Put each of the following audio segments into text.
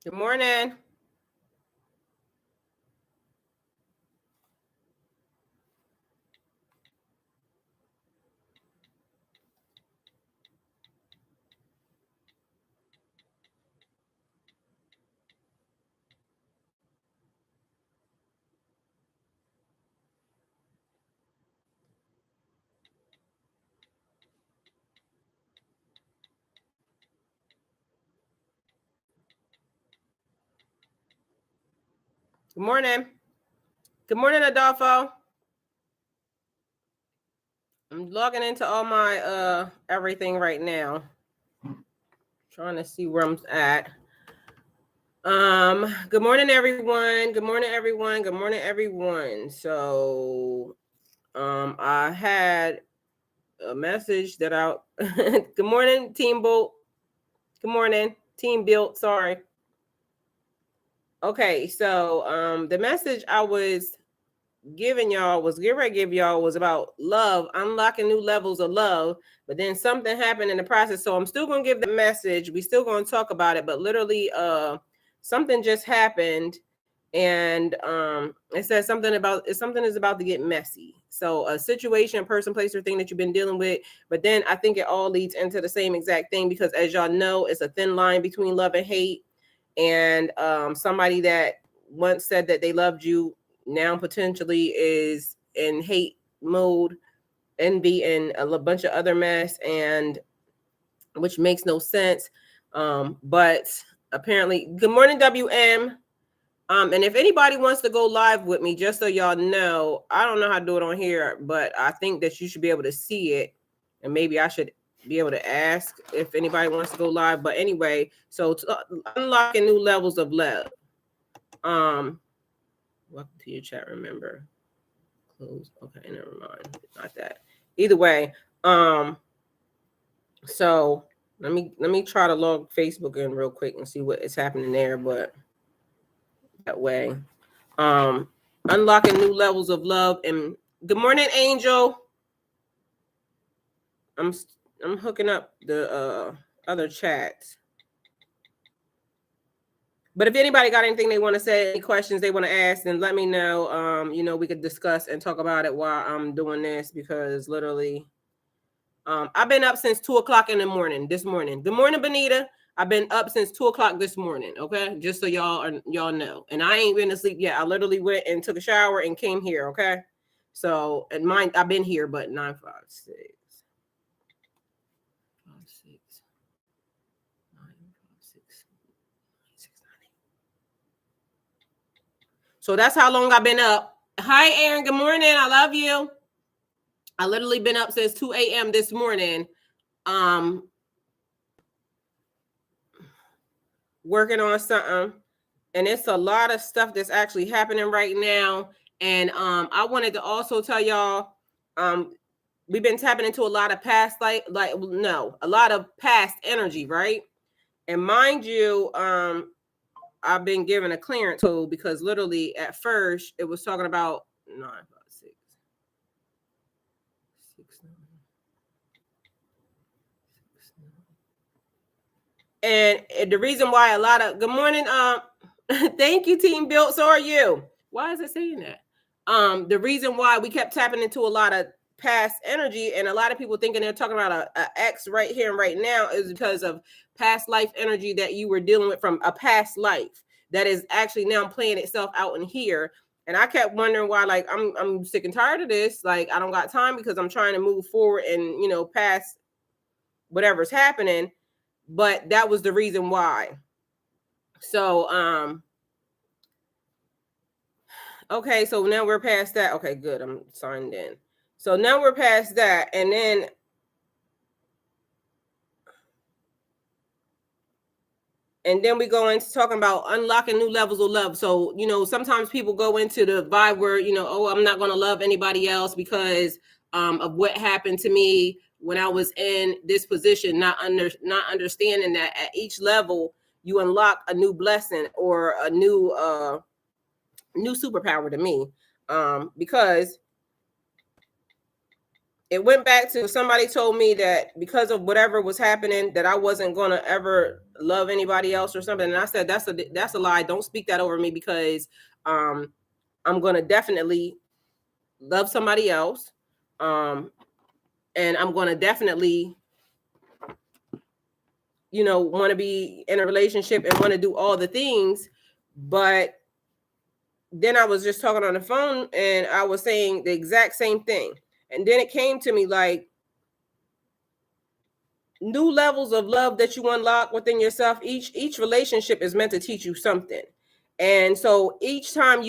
Good morning. Good morning. Good morning, Adolfo. I'm logging into all my everything right now. Trying to see where I'm at. Good morning, everyone. Good morning, everyone. Good morning, everyone. So I had a message that I good morning, Team Bolt. Good morning, Team Built. Sorry. Okay, so the message I was giving y'all was getting ready to give y'all was about love, unlocking new levels of love. But then something happened in the process. So I'm still gonna give the message. We still gonna talk about it, but literally something just happened, and it says something about something is about to get messy. So a situation, person, place, or thing that you've been dealing with, but then I think it all leads into the same exact thing, because as y'all know, it's a thin line between love and hate. And somebody that once said that they loved you now potentially is in hate mode, envy, and a bunch of other mess, and which makes no sense. But apparently, good morning, WM. And if anybody wants to go live with me, just so y'all know, I don't know how to do it on here, but I think that you should be able to see it, and maybe I should be able to ask if anybody wants to go live. But anyway, so unlocking new levels of love. Welcome to your chat. Remember, close. Okay, never mind. Not that. Either way, so let me try to log Facebook in real quick and see what is happening there. But that way, unlocking new levels of love. And good morning, Angel. I'm hooking up the other chats. But if anybody got anything they want to say, any questions they want to ask, then let me know. We could discuss and talk about it while I'm doing this, because literally, I've been up since 2:00 in the morning this morning. Good morning, Benita. I've been up since 2:00 this morning. Okay, just so y'all know. And I ain't been asleep yet. I literally went and took a shower and came here. Okay, so and mine, I've been here, but 956. 56. 956. So that's how long I've been up. Hi, Aaron. Good morning. I love you. I literally been up since 2 a.m. this morning, working on something. And it's a lot of stuff that's actually happening right now. And I wanted to also tell y'all, we've been tapping into a lot of past, a lot of past energy, right? And mind you, I've been given a clearance tool, because literally at first it was talking about 956. 69. And the reason why a lot of good morning, thank you, Team Built. So are you? Why is it saying that? The reason why we kept tapping into a lot of past energy, and a lot of people thinking they're talking about a ex right here and right now, is because of past life energy that you were dealing with from a past life that is actually now playing itself out in here. And I kept wondering why, like, I'm sick and tired of this. Like, I don't got time, because I'm trying to move forward and, past whatever's happening. But that was the reason why. So, okay, so now we're past that. Okay, good. I'm signed in. So now we're past that. And then we go into talking about unlocking new levels of love. So, sometimes people go into the vibe where, oh, I'm not going to love anybody else because of what happened to me when I was in this position, not understanding that at each level you unlock a new blessing or a new superpower to me, because it went back to somebody told me that because of whatever was happening, that I wasn't gonna ever love anybody else or something. And I said, that's a lie. Don't speak that over me, because I'm gonna definitely love somebody else. And I'm gonna definitely, want to be in a relationship and want to do all the things. But then I was just talking on the phone and I was saying the exact same thing. And then it came to me like, new levels of love that you unlock within yourself. Each relationship is meant to teach you something. And so each time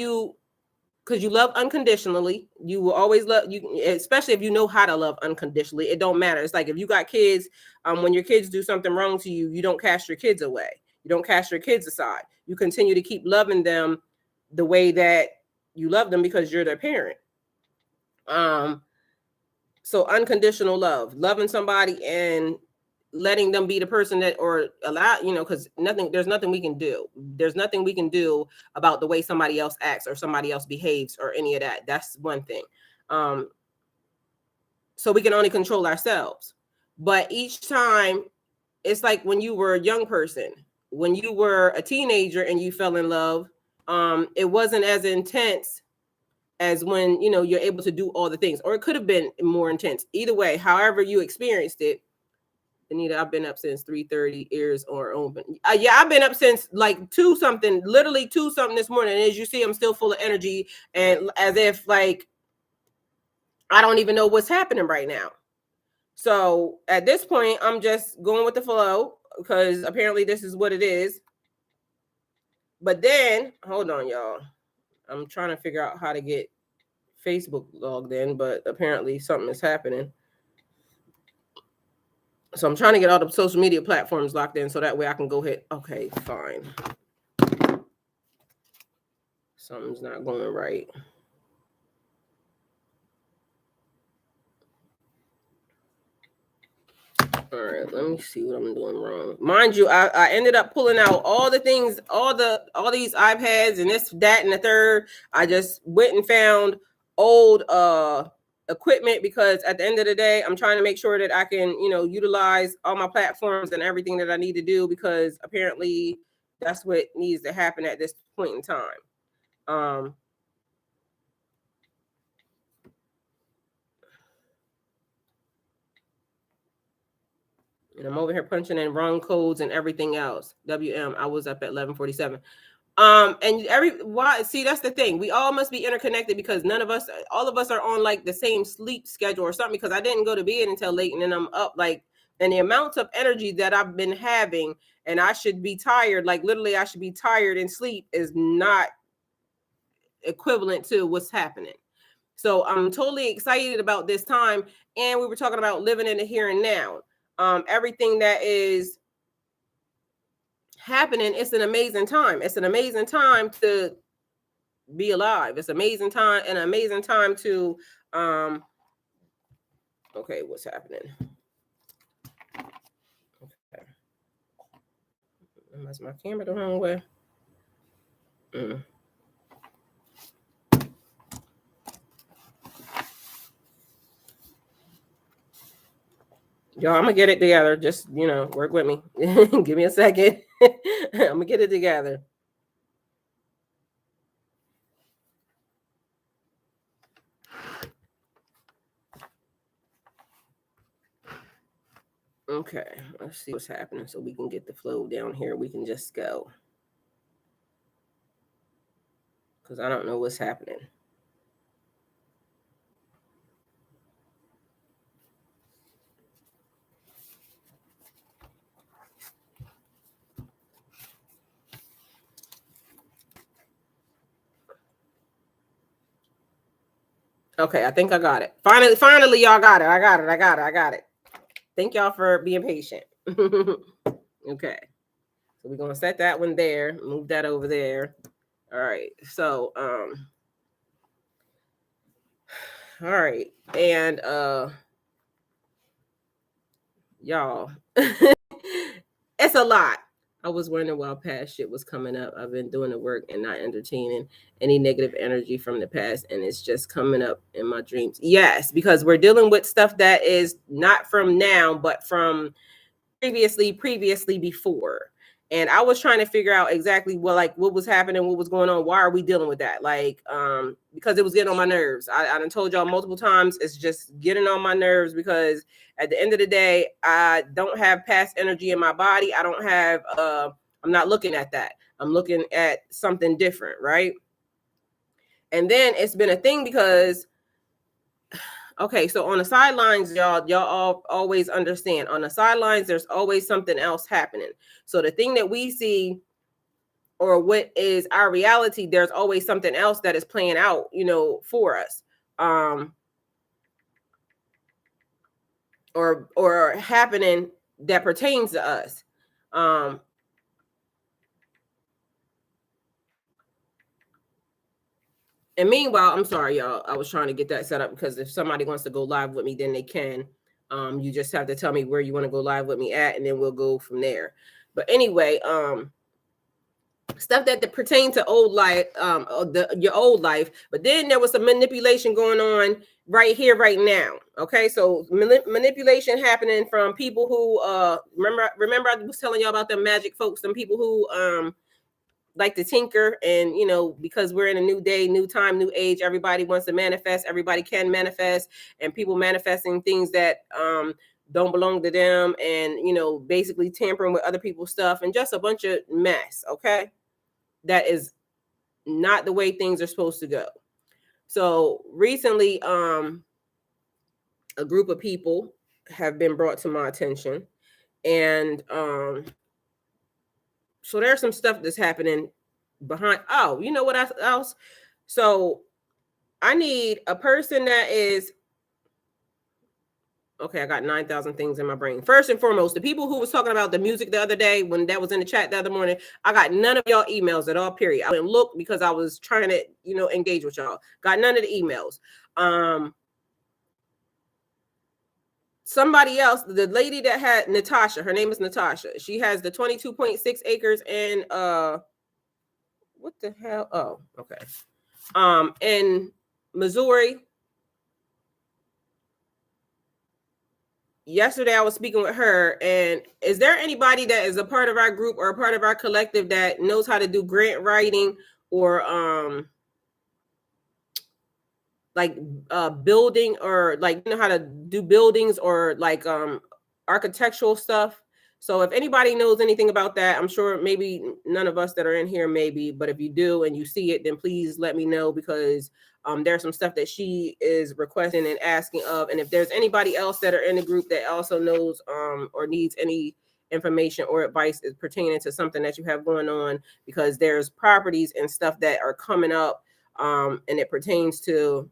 because you love unconditionally, you will always love you, especially if you know how to love unconditionally. It don't matter. It's like if you got kids, when your kids do something wrong to you, you don't cast your kids away. You don't cast your kids aside. You continue to keep loving them the way that you love them, because you're their parent. So unconditional love, loving somebody and letting them be the person that, or allow, because there's nothing we can do. There's nothing we can do about the way somebody else acts or somebody else behaves or any of that. That's one thing. So we can only control ourselves. But each time, it's like when you were a young person, when you were a teenager and you fell in love, it wasn't as intense as when, you're able to do all the things, or it could have been more intense. Either way, however you experienced it. Anita, I've been up since 3:30, ears are open. Yeah, I've been up since like 2 something, literally 2 something this morning. And as you see, I'm still full of energy, and as if like I don't even know what's happening right now. So at this point, I'm just going with the flow, because apparently this is what it is. But then, hold on, y'all. I'm trying to figure out how to get Facebook logged in, but apparently something is happening. So I'm trying to get all the social media platforms locked in so that way I can go ahead. Okay, fine. Something's not going right. All right, let me see what I'm doing wrong. Mind you, I ended up pulling out all the things, all these iPads and this, that, and the third. I just went and found old equipment, because at the end of the day, I'm trying to make sure that I can, utilize all my platforms and everything that I need to do, because apparently that's what needs to happen at this point in time. And I'm over here punching in wrong codes and everything else. WM, I was up at 11:47. And see, that's the thing. We all must be interconnected, because all of us are on like the same sleep schedule or something, because I didn't go to bed until late, and then I'm up like, and the amount of energy that I've been having, and I should be tired, like literally I should be tired and sleep is not equivalent to what's happening. So I'm totally excited about this time. And we were talking about living in the here and now. Everything that is happening, it's an amazing time. It's an amazing time to be alive. It's amazing time, an amazing time to okay, what's happening? Okay. Is my camera the wrong way? Y'all, I'm gonna get it together. Just, work with me. Give me a second. I'm gonna get it together. Okay, let's see what's happening so we can get the flow down here. We can just go, because I don't know what's happening. Okay, I think I got it. Finally, y'all got it. I got it. Thank y'all for being patient. Okay. So we're gonna set that one there, move that over there. All right. So all right. And y'all, it's a lot. I was wondering why past shit was coming up. I've been doing the work and not entertaining any negative energy from the past, and it's just coming up in my dreams. Yes, because we're dealing with stuff that is not from now, but from previously before. And I was trying to figure out exactly what was happening, what was going on, why are we dealing with that? Because it was getting on my nerves. I done told y'all multiple times, it's just getting on my nerves, because at the end of the day, I don't have past energy in my body. I don't have I'm not looking at that. I'm looking at something different, right? And then it's been a thing because okay, so on the sidelines, y'all all always understand. On the sidelines, there's always something else happening. So the thing that we see, or what is our reality, there's always something else that is playing out, for us, or happening that pertains to us. And meanwhile, I'm sorry, y'all. I was trying to get that set up, because if somebody wants to go live with me, then they can. You just have to tell me where you want to go live with me at, and then we'll go from there. But anyway, stuff that pertain to old life, your old life. But then there was some manipulation going on right here, right now. Okay, so manipulation happening from people who remember I was telling y'all about them magic folks, some people who like to tinker, and because we're in a new day, new time, new age, everybody wants to manifest, everybody can manifest, and people manifesting things that don't belong to them, and basically tampering with other people's stuff, and just a bunch of mess. Okay, that is not the way things are supposed to go. So recently, a group of people have been brought to my attention, and so there's some stuff that's happening behind. Oh, you know what else? So I need a person that is okay. I got 9,000 things in my brain. First and foremost, the people who was talking about the music the other day, when that was in the chat the other morning, I got none of y'all emails at all, period. I didn't look because I was trying to, engage with y'all. Got none of the emails. Somebody else, the lady that had Natasha, her name is Natasha. She has the 22.6 acres in what the hell? Oh, okay. In Missouri. Yesterday I was speaking with her, and is there anybody that is a part of our group or a part of our collective that knows how to do grant writing, or building, or how to do buildings, or architectural stuff? So if anybody knows anything about that, I'm sure maybe none of us that are in here, maybe, but if you do and you see it, then please let me know, because there's some stuff that she is requesting and asking of. And if there's anybody else that are in the group that also knows or needs any information or advice is pertaining to something that you have going on, because there's properties and stuff that are coming up, and it pertains to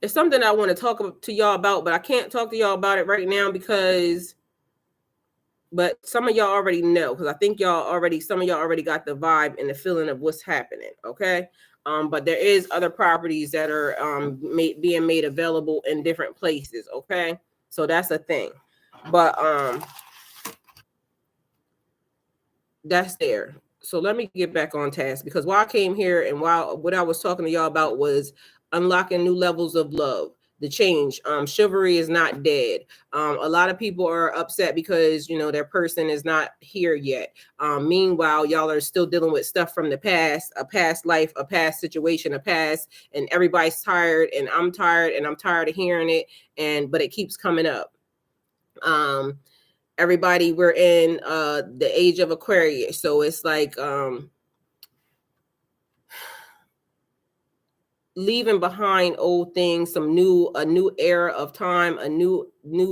it's something I want to talk to y'all about, but I can't talk to y'all about it right now but some of y'all already know, because I think some of y'all already got the vibe and the feeling of what's happening. Okay. But there is other properties that are being made available in different places. Okay. So that's a thing. But that's there. So let me get back on task, because while I came here and while what I was talking to y'all about was unlocking new levels of love, the change. Chivalry is not dead. A lot of people are upset because their person is not here yet. Meanwhile, y'all are still dealing with stuff from the past, a past life, a past situation, and everybody's tired, and I'm tired, and I'm tired of hearing it, but it keeps coming up. Everybody, we're in the age of Aquarius, so it's like leaving behind old things, a new era of time, a new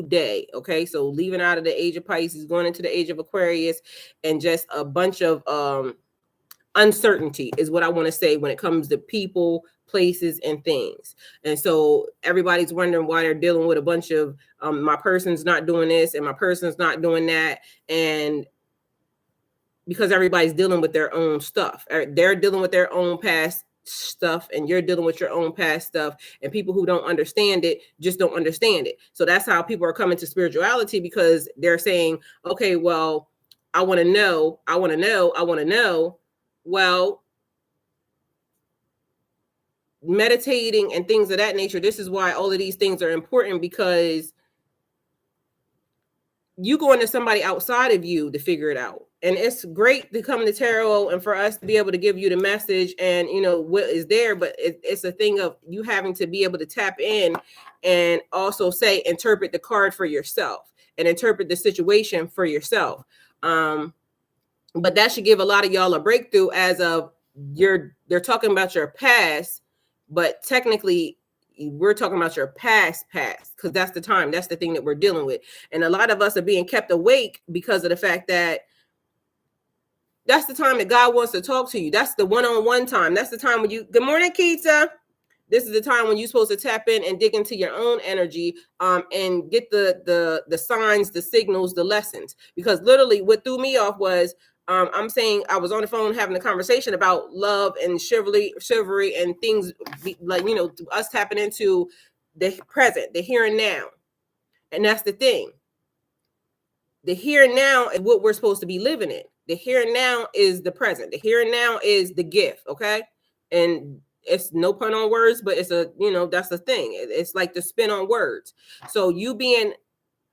day. Okay, so leaving out of the age of Pisces, going into the age of Aquarius, and just a bunch of uncertainty is what I want to say when it comes to people, places, and things. And so everybody's wondering why they're dealing with a bunch of my person's not doing this and my person's not doing that, and because everybody's dealing with their own stuff. They're dealing with their own past stuff and you're dealing with your own past stuff, and people who don't understand it just don't understand it. So that's how people are coming to spirituality, because they're saying, okay, well, I want to know, I want to know, I want to know. Well, meditating and things of that nature, this is why all of these things are important, because you going to somebody outside of you to figure it out. And it's great to come to tarot and for us to be able to give you the message and, you know, what is there. But it's a thing of you having to be able to tap in and also say, interpret the card for yourself and interpret the situation for yourself. But that should give a lot of y'all a breakthrough, as of they're talking about your past, but technically we're talking about your past, because that's the time, that's the thing that we're dealing with. And a lot of us are being kept awake because of the fact that that's the time that God wants to talk to you. That's the one-on-one time. That's the time when you, good morning, Keita. This is the time when you're supposed to tap in and dig into your own energy, and get the signs, the signals, the lessons. Because literally what threw me off was, I'm saying I was on the phone having a conversation about love and chivalry and things like, you know, us tapping into the present, the here and now. And that's the thing. The here and now is what we're supposed to be living in. The here and now is the present. The here and now is the gift, okay? And it's no pun on words, but it's a, you know, that's the thing. It's like the spin on words. So you being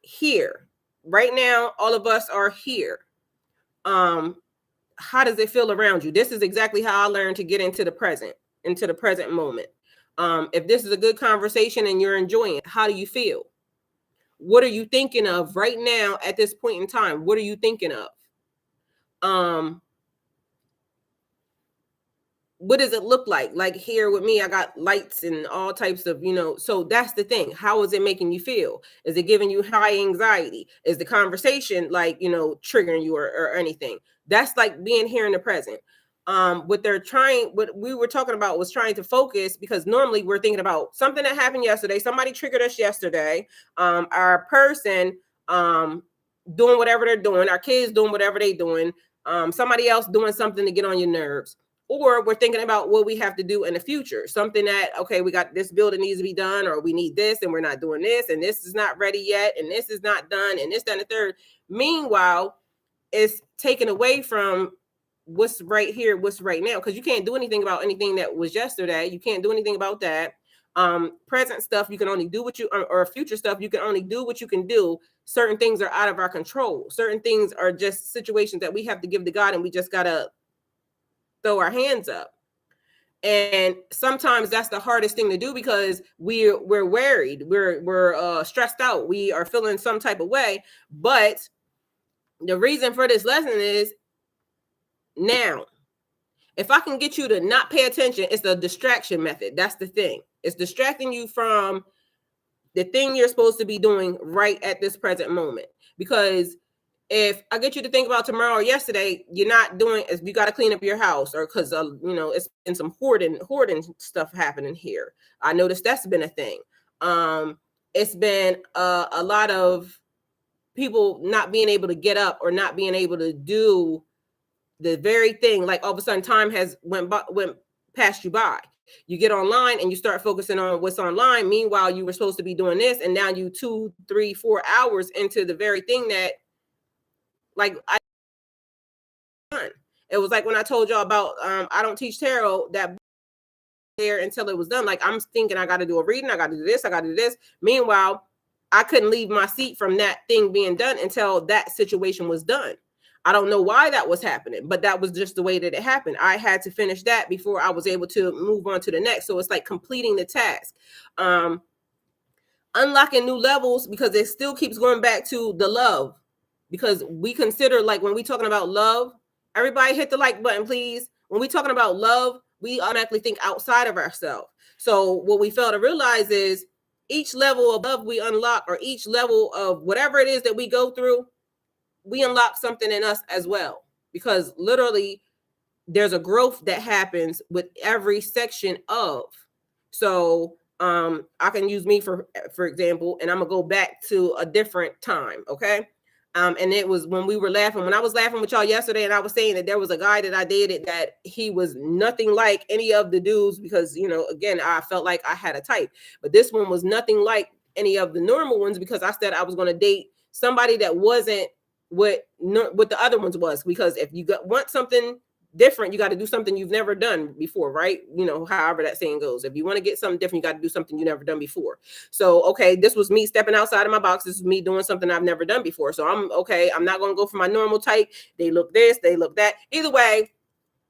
here right now, all of us are here. How does it feel around you? This is exactly how I learned to get into the present moment. If this is a good conversation and you're enjoying it, how do you feel? What are you thinking of right now at this point in time? What are you thinking of? What does it look like? Like here with me, I got lights and all types of, you know, so that's the thing. How is it making you feel? Is it giving you high anxiety? Is the conversation like, you know, triggering you or anything? That's like being here in the present. What we were talking about was trying to focus, because normally we're thinking about something that happened yesterday. Somebody triggered us yesterday. Our person doing whatever they're doing, our kids doing whatever they're doing, somebody else doing something to get on your nerves. Or we're thinking about what we have to do in the future. Something that, okay, we got this building needs to be done, or we need this and we're not doing this, and this is not ready yet, and this is not done, and this, that, and the third. Meanwhile, it's taken away from what's right here, what's right now, because you can't do anything about anything that was yesterday. You can't do anything about that. Present stuff, you can only do what you, or future stuff, you can only do what you can do. Certain things are out of our control. Certain things are just situations that we have to give to God, and we just gotta throw our hands up. And sometimes that's the hardest thing to do, because we're worried, we're stressed out, we are feeling some type of way. But the reason for this lesson is, now, if I can get you to not pay attention, it's the distraction method. That's the thing. It's distracting you from the thing you're supposed to be doing right at this present moment. Because if I get you to think about tomorrow or yesterday, you're not doing, as you got to clean up your house, or because you know, it's been some hoarding stuff happening here. I noticed that's been a thing. It's been a lot of people not being able to get up or not being able to do the very thing. Like all of a sudden, time has went past you by. You get online and you start focusing on what's online. Meanwhile, you were supposed to be doing this, and now you 2, 3, 4 hours into the very thing that, like, it was like when I told y'all about I don't teach tarot, that there until it was done. Like, I'm thinking I got to do a reading, I got to do this, I got to do this. Meanwhile, I couldn't leave my seat from that thing being done until that situation was done. I don't know why that was happening, but that was just the way that it happened. I had to finish that before I was able to move on to the next. So it's like completing the task. Unlocking new levels, because it still keeps going back to the love. Because we consider, like, when we talking about love, everybody hit the like button, please. When we talking about love, we automatically think outside of ourselves. So what we fail to realize is each level of love we unlock, or each level of whatever it is that we go through, we unlock something in us as well. Because literally there's a growth that happens with every section of. So I can use me for example, and I'm gonna go back to a different time. Okay. And it was when we were laughing, when I was laughing with y'all yesterday, and I was saying that there was a guy that I dated that he was nothing like any of the dudes because, again, I felt like I had a type, but this one was nothing like any of the normal ones because I said I was going to date somebody that wasn't what the other ones was, because if you want something different, you got to do something you've never done before, right? However that saying goes, if you want to get something different, you got to do something you've never done before. So, okay, this was me stepping outside of my box. This is me doing something I've never done before. So I'm not going to go for my normal type. They look this, they look that. Either way,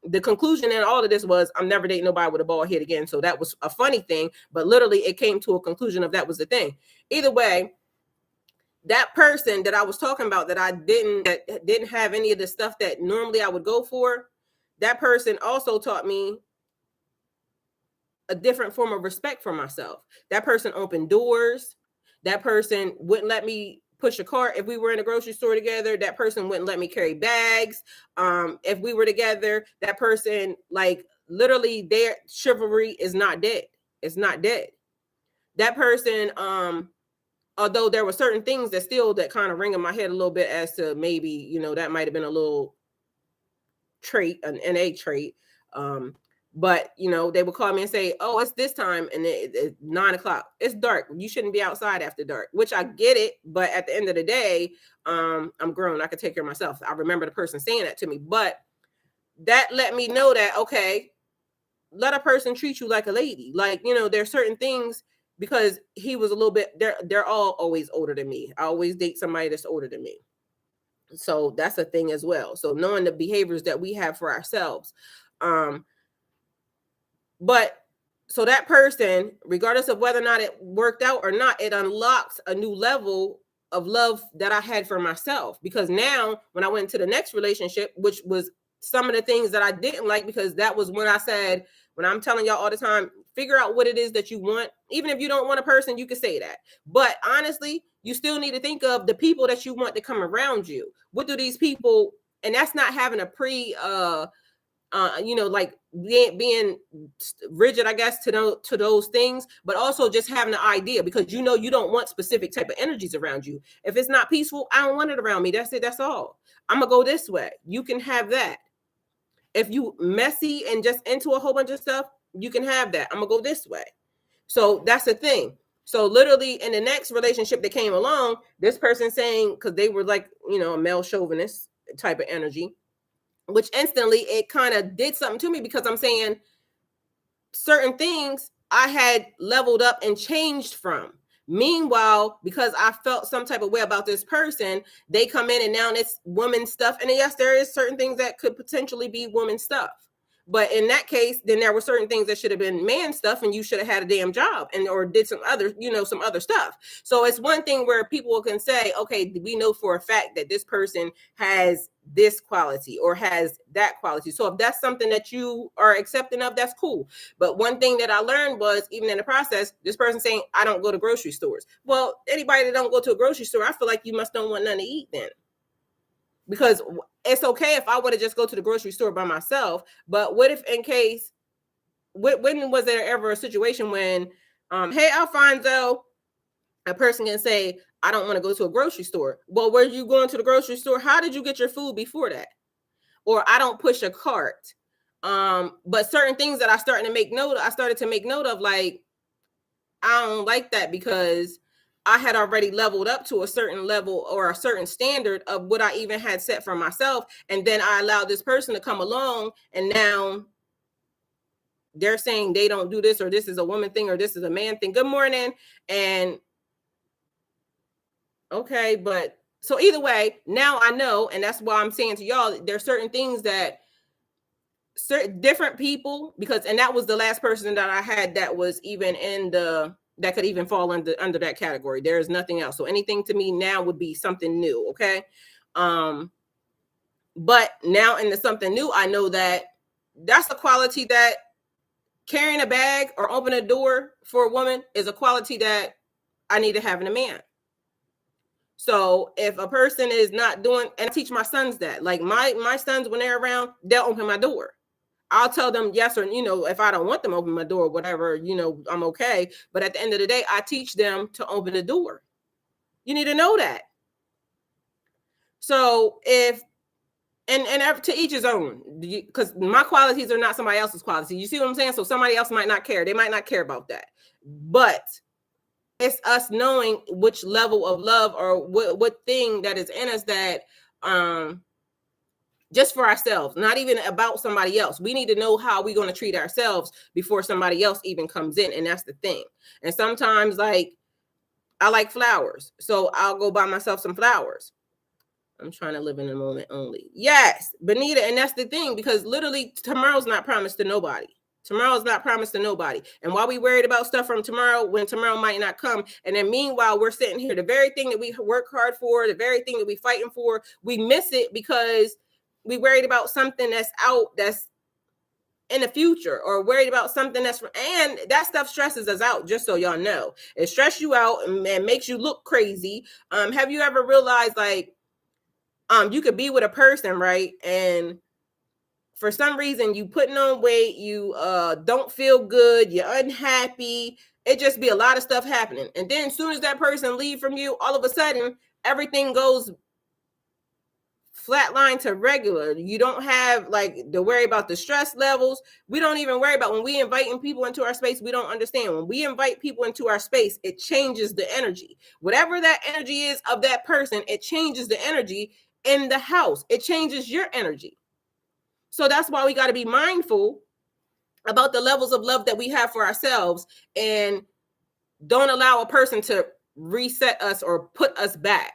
the conclusion in all of this was I'm never dating nobody with a bald head again. So that was a funny thing, but literally it came to a conclusion of that was the thing. Either way, that person that I was talking about that didn't have any of the stuff that normally I would go for, that person also taught me a different form of respect for myself. That person opened doors. That person wouldn't let me push a cart if we were in a grocery store together. That person wouldn't let me carry bags. If we were together, that person, like, literally their chivalry is not dead. It's not dead. That person, although there were certain things that kind of ring in my head a little bit as to maybe, that might have been a little trait, an NA trait. But they would call me and say, "Oh, it's this time," and it's 9:00. It's dark. You shouldn't be outside after dark. Which I get it, but at the end of the day, I'm grown. I can take care of myself. I remember the person saying that to me, but that let me know that, okay, let a person treat you like a lady. Like, there's certain things, because he was a little bit. They're all always older than me. I always date somebody that's older than me. So that's a thing as well. So knowing the behaviors that we have for ourselves. But so that person, regardless of whether or not it worked out or not, it unlocks a new level of love that I had for myself. Because now when I went into the next relationship, which was some of the things that I didn't like, because that was when I said, when I'm telling y'all all the time, figure out what it is that you want. Even if you don't want a person, you can say that. But honestly, you still need to think of the people that you want to come around you. What do these people, and that's not having a like being rigid, I guess, to those things, but also just having an idea, because you don't want specific type of energies around you. If it's not peaceful, I don't want it around me. That's it. That's all. I'm gonna go this way. You can have that. If you messy and just into a whole bunch of stuff, you can have that. I'm gonna go this way. So that's the thing. So literally in the next relationship that came along, this person saying, because they were like, a male chauvinist type of energy, which instantly it kind of did something to me, because I'm saying certain things I had leveled up and changed from. Meanwhile, because I felt some type of way about this person, they come in and now it's woman stuff. And yes, there is certain things that could potentially be woman stuff. But in that case, then there were certain things that should have been man stuff, and you should have had a damn job or did some other, some other stuff. So it's one thing where people can say, okay, we know for a fact that this person has this quality or has that quality. So if that's something that you are accepting of, that's cool. But one thing that I learned was, even in the process, this person saying, I don't go to grocery stores. Well, anybody that don't go to a grocery store, I feel like you must don't want nothing to eat then. Because it's okay if I were to just go to the grocery store by myself, but what if in case, when was there ever a situation when, hey, Alfonso, a person can say, I don't want to go to a grocery store. Well, were you going to the grocery store? How did you get your food before that? Or I don't push a cart. But certain things that I started to make note of, like, I don't like that, because I had already leveled up to a certain level or a certain standard of what I even had set for myself. And then I allowed this person to come along, and now they're saying they don't do this, or this is a woman thing, or this is a man thing. Good morning. And okay, but so either way, now I know, and that's why I'm saying to y'all, there's certain things that certain different people, because, and that was the last person that I had that was even that could even fall under that category. There is nothing else. So anything to me now would be something new. Okay. But now in the something new, I know that that's a quality that carrying a bag or opening a door for a woman is a quality that I need to have in a man. So if a person is not doing, and I teach my sons that, like my sons, when they're around, they'll open my door. I'll tell them yes, or, if I don't want them to open my door, whatever, I'm okay. But at the end of the day, I teach them to open the door. You need to know that. So if and to each his own, because my qualities are not somebody else's qualities. You see what I'm saying? So somebody else might not care. They might not care about that. But it's us knowing which level of love or what thing that is in us that just for ourselves, not even about somebody else. We need to know how we're going to treat ourselves before somebody else even comes in. And that's the thing. And sometimes, like, I like flowers, so I'll go buy myself some flowers. I'm trying to live in the moment only. Yes, Benita. And that's the thing, because literally tomorrow's not promised to nobody. Tomorrow's not promised to nobody. And while we worried about stuff from tomorrow, when tomorrow might not come, and then meanwhile, we're sitting here, the very thing that we work hard for, the very thing that we fighting for, we miss it because we worried about something that's out, that's in the future, or worried about something that's, and that stuff stresses us out, just so y'all know. It stresses you out and makes you look crazy. Have you ever realized, like, you could be with a person, right? And for some reason you putting on weight, you don't feel good, you're unhappy, it just be a lot of stuff happening. And then as soon as that person leave from you, all of a sudden everything goes flatline to regular. You don't have like to worry about the stress levels. We don't even worry about when we inviting people into our space. We don't understand when we invite people into our space, it changes the energy. Whatever that energy is of that person, it changes the energy in the house. It changes your energy. So that's why we got to be mindful about the levels of love that we have for ourselves, and don't allow a person to reset us or put us back.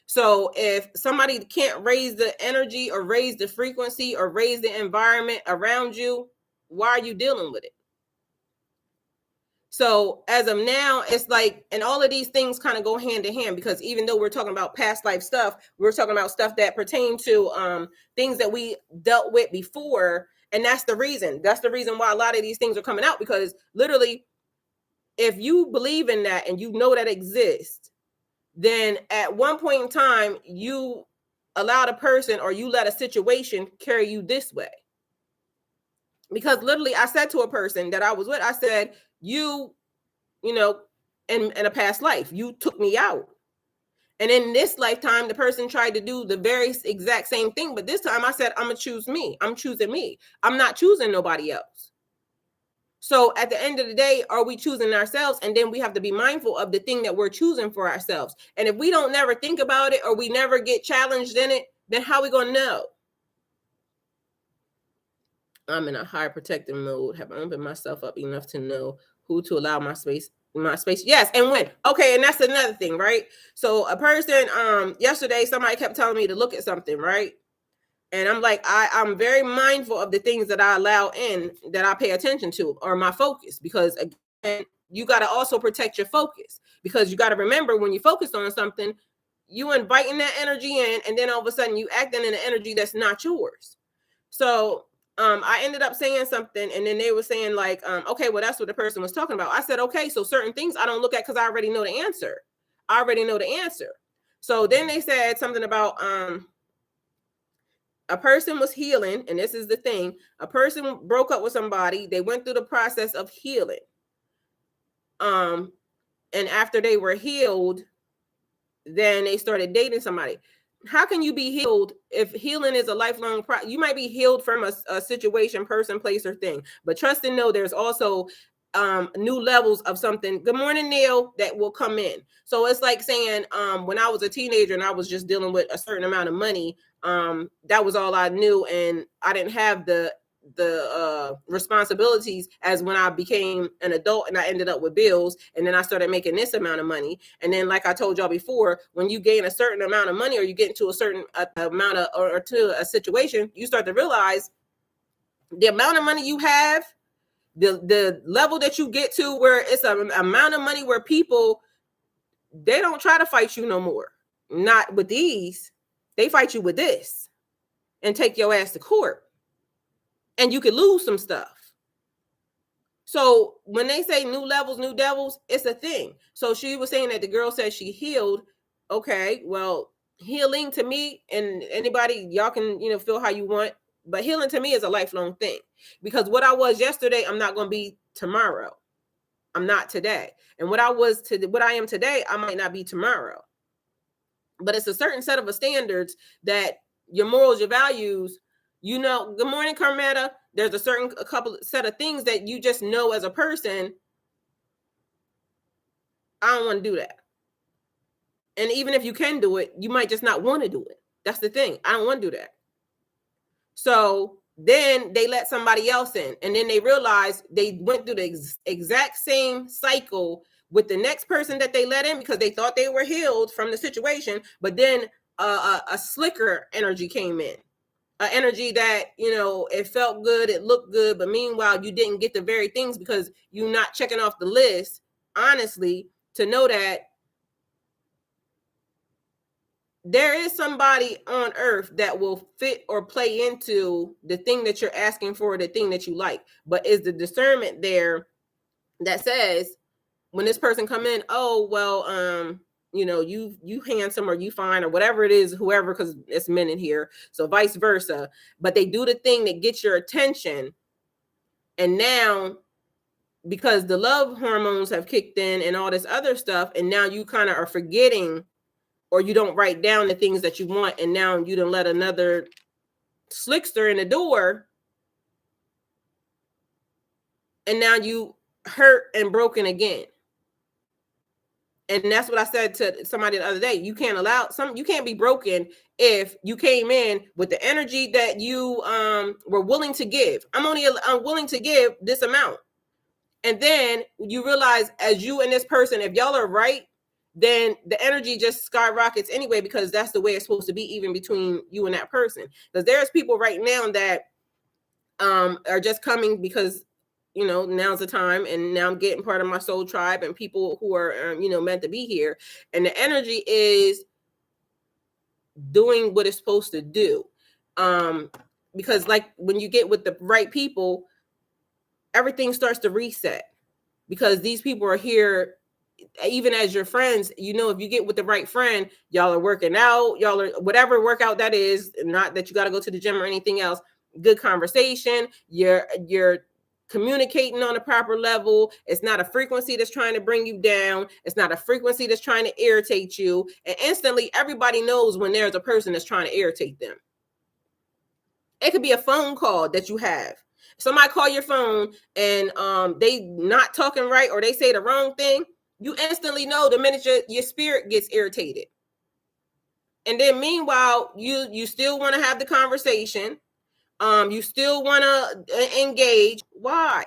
So if somebody can't raise the energy or raise the frequency or raise the environment around you, why are you dealing with it? So as of now, it's like, and all of these things kind of go hand in hand, because even though we're talking about past life stuff, we're talking about stuff that pertain to things that we dealt with before. And that's the reason why a lot of these things are coming out, because literally, if you believe in that and you know that exists, then at one point in time, you allowed a person or you let a situation carry you this way. Because literally, I said to a person that I was with, I said, you know, in a past life, you took me out. And in this lifetime, the person tried to do the very exact same thing. But this time I said, I'm going to choose me. I'm choosing me. I'm not choosing nobody else. So at the end of the day, are we choosing ourselves? And then we have to be mindful of the thing that we're choosing for ourselves. And if we don't never think about it, or we never get challenged in it, then how are we going to know? I'm in a high protective mode. Have opened myself up enough to know who to allow my space. Yes, and when. Okay, and that's another thing, right? So a person, yesterday, somebody kept telling me to look at something, right? And I'm like, I'm very mindful of the things that I allow in, that I pay attention to, or my focus, because again, you got to also protect your focus, because you got to remember, when you focus on something, you inviting that energy in, and then all of a sudden you acting in an energy that's not yours. So I ended up saying something, and then they were saying like, okay, well, that's what the person was talking about. I said, okay, so certain things I don't look at because I already know the answer. So then they said something about a person was healing, and this is the thing: a person broke up with somebody, they went through the process of healing, and after they were healed, then they started dating somebody. How can you be healed if healing is a lifelong process? You might be healed from a situation, person, place, or thing, but trust and know there's also new levels of something. Good morning, Neil, that will come in. So it's like saying, when I was a teenager and I was just dealing with a certain amount of money, that was all I knew, and I didn't have the responsibilities as when I became an adult and I ended up with bills, and then I started making this amount of money. And then, like I told y'all before, when you gain a certain amount of money, or you get into a certain amount of, or to a situation, you start to realize the amount of money you have, the level that you get to, where it's an amount of money where people, they don't try to fight you no more. Not with these. They fight you with this and take your ass to court. And you could lose some stuff. So when they say new levels, new devils, it's a thing. So she was saying that the girl said she healed. Okay, well, healing to me, and anybody, y'all can, feel how you want, but healing to me is a lifelong thing, because what I was yesterday, I'm not going to be tomorrow. I'm not today. And what I am today, I might not be tomorrow. but it's a certain set of standards that your morals, your values, you know, good morning, Carmetta. There's a couple set of things that you just know as a person, I don't want to do that. And even if you can do it, you might just not want to do it. That's the thing. I don't want to do that. So then they let somebody else in, and then they realize they went through the exact same cycle with the next person that they let in because they thought they were healed from the situation, but then a slicker energy came in, an energy that, you know, it felt good, it looked good, but meanwhile you didn't get the very things because you're not checking off the list honestly to know that there is somebody on earth that will fit or play into the thing that you're asking for, the thing that you like. But is the discernment there that says when this person come in, oh, well, you know, you handsome or you fine or whatever it is, whoever, because it's men in here. So vice versa. But they do the thing that gets your attention. And now, because the love hormones have kicked in and all this other stuff, and now you kind of are forgetting, or you don't write down the things that you want, and now you done let another slickster in the door, and now you hurt and broken again. And that's what I said to somebody the other day. You can't be broken if you came in with the energy that you were willing to give. I'm willing to give this amount. And then you realize, as you and this person, if y'all are right, then the energy just skyrockets anyway, because that's the way it's supposed to be, even between you and that person. Because there's people right now that are just coming because, you know, now's the time, and now I'm getting part of my soul tribe and people who are, you know, meant to be here. And the energy is doing what it's supposed to do. Because like when you get with the right people, everything starts to reset, because these people are here even as your friends. You know, if you get with the right friend, y'all are working out, y'all are whatever workout that is, not that you got to go to the gym or anything else. Good conversation, you're communicating on a proper level. It's not a frequency that's trying to bring you down. It's not a frequency that's trying to irritate you. And instantly everybody knows when there's a person that's trying to irritate them. It could be a phone call that you have. Somebody call your phone and they not talking right, or they say the wrong thing. You instantly know the minute your spirit gets irritated. And then meanwhile, you still want to have the conversation. You still want to engage. Why?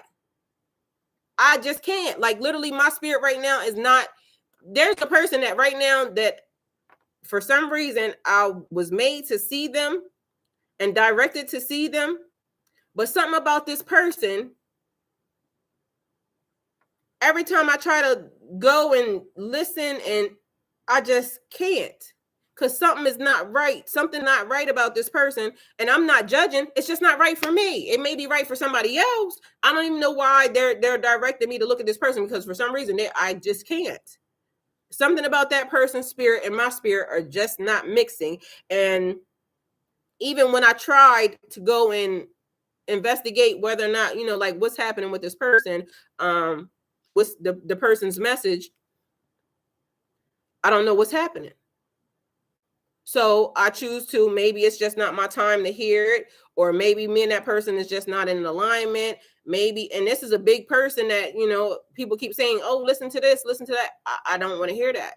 I just can't. Like, literally, my spirit right now is not. There's a person that right now that for some reason I was made to see them and directed to see them. But something about this person, every time I try to go and listen, and I just can't, because something is not right. Something not right about this person. And I'm not judging. It's just not right for me. It may be right for somebody else. I don't even know why they're directing me to look at this person, because for some reason I just can't. Something about that person's spirit and my spirit are just not mixing. And even when I tried to go and investigate whether or not, you know, like what's happening with this person, what's the person's message, I don't know what's happening. So I choose to, maybe it's just not my time to hear it, or maybe me and that person is just not in alignment. Maybe, and this is a big person that, you know, people keep saying, oh, listen to this, listen to that. I don't want to hear that.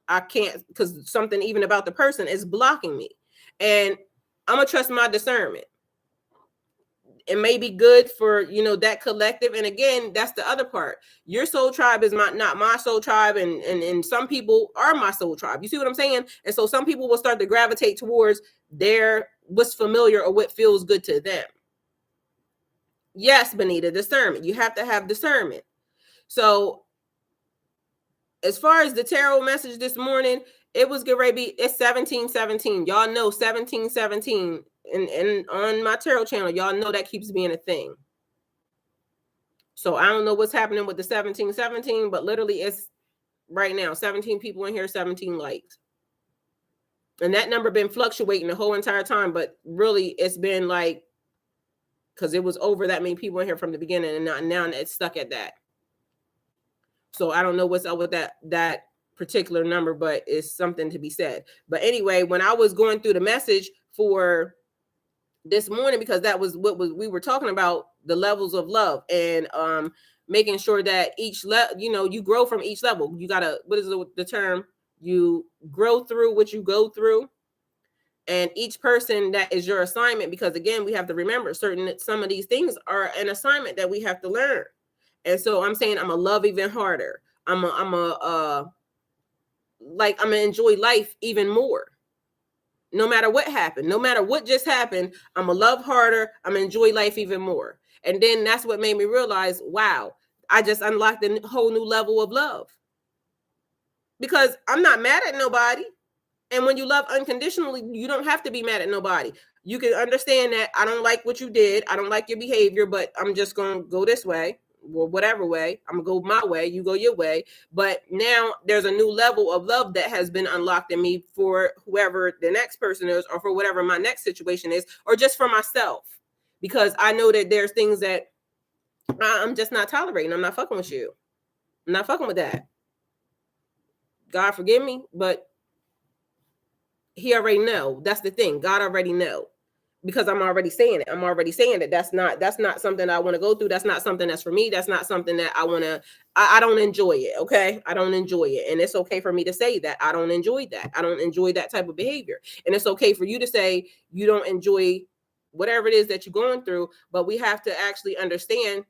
I can't, because something even about the person is blocking me. And I'm going to trust my discernment. It may be good for, you know, that collective. And again, that's the other part. Your soul tribe is not my soul tribe. And some people are my soul tribe. You see what I'm saying? And so some people will start to gravitate towards what's familiar or what feels good to them. Yes, Benita, discernment. You have to have discernment. So as far as the tarot message this morning, it was good, Ray. It's 1717. Y'all know 1717. And on my tarot channel, y'all know that keeps being a thing. So I don't know what's happening with the 1717, but literally it's right now 17 people in here, 17 likes. And that number been fluctuating the whole entire time, but really it's been like, because it was over that many people in here from the beginning, and now it's stuck at that. So I don't know what's up with that particular number, but it's something to be said. But anyway, when I was going through the message for this morning, because that was what we were talking about, the levels of love, and making sure that each you grow from each level. You gotta, what is the term? You grow through what you go through, and each person, that is your assignment. Because again, we have to remember some of these things are an assignment that we have to learn. And so I'm saying I'm gonna love even harder. I'm gonna enjoy life even more. No matter what happened, no matter what just happened, I'm gonna love harder. I'm gonna enjoy life even more. And then that's what made me realize, wow, I just unlocked a whole new level of love. Because I'm not mad at nobody. And when you love unconditionally, you don't have to be mad at nobody. You can understand that I don't like what you did. I don't like your behavior, but I'm just going to go this way, or whatever way. I'm going to go my way. You go your way. But now there's a new level of love that has been unlocked in me for whoever the next person is, or for whatever my next situation is, or just for myself. Because I know that there's things that I'm just not tolerating. I'm not fucking with you. I'm not fucking with that. God forgive me, but he already know. That's the thing. God already know, because I'm already saying it. I'm already saying that that's not something I want to go through. That's not something that's for me. That's not something that I want to, I don't enjoy it. Okay. I don't enjoy it. And it's okay for me to say that I don't enjoy that. I don't enjoy that type of behavior. And it's okay for you to say you don't enjoy whatever it is that you're going through, but we have to actually understand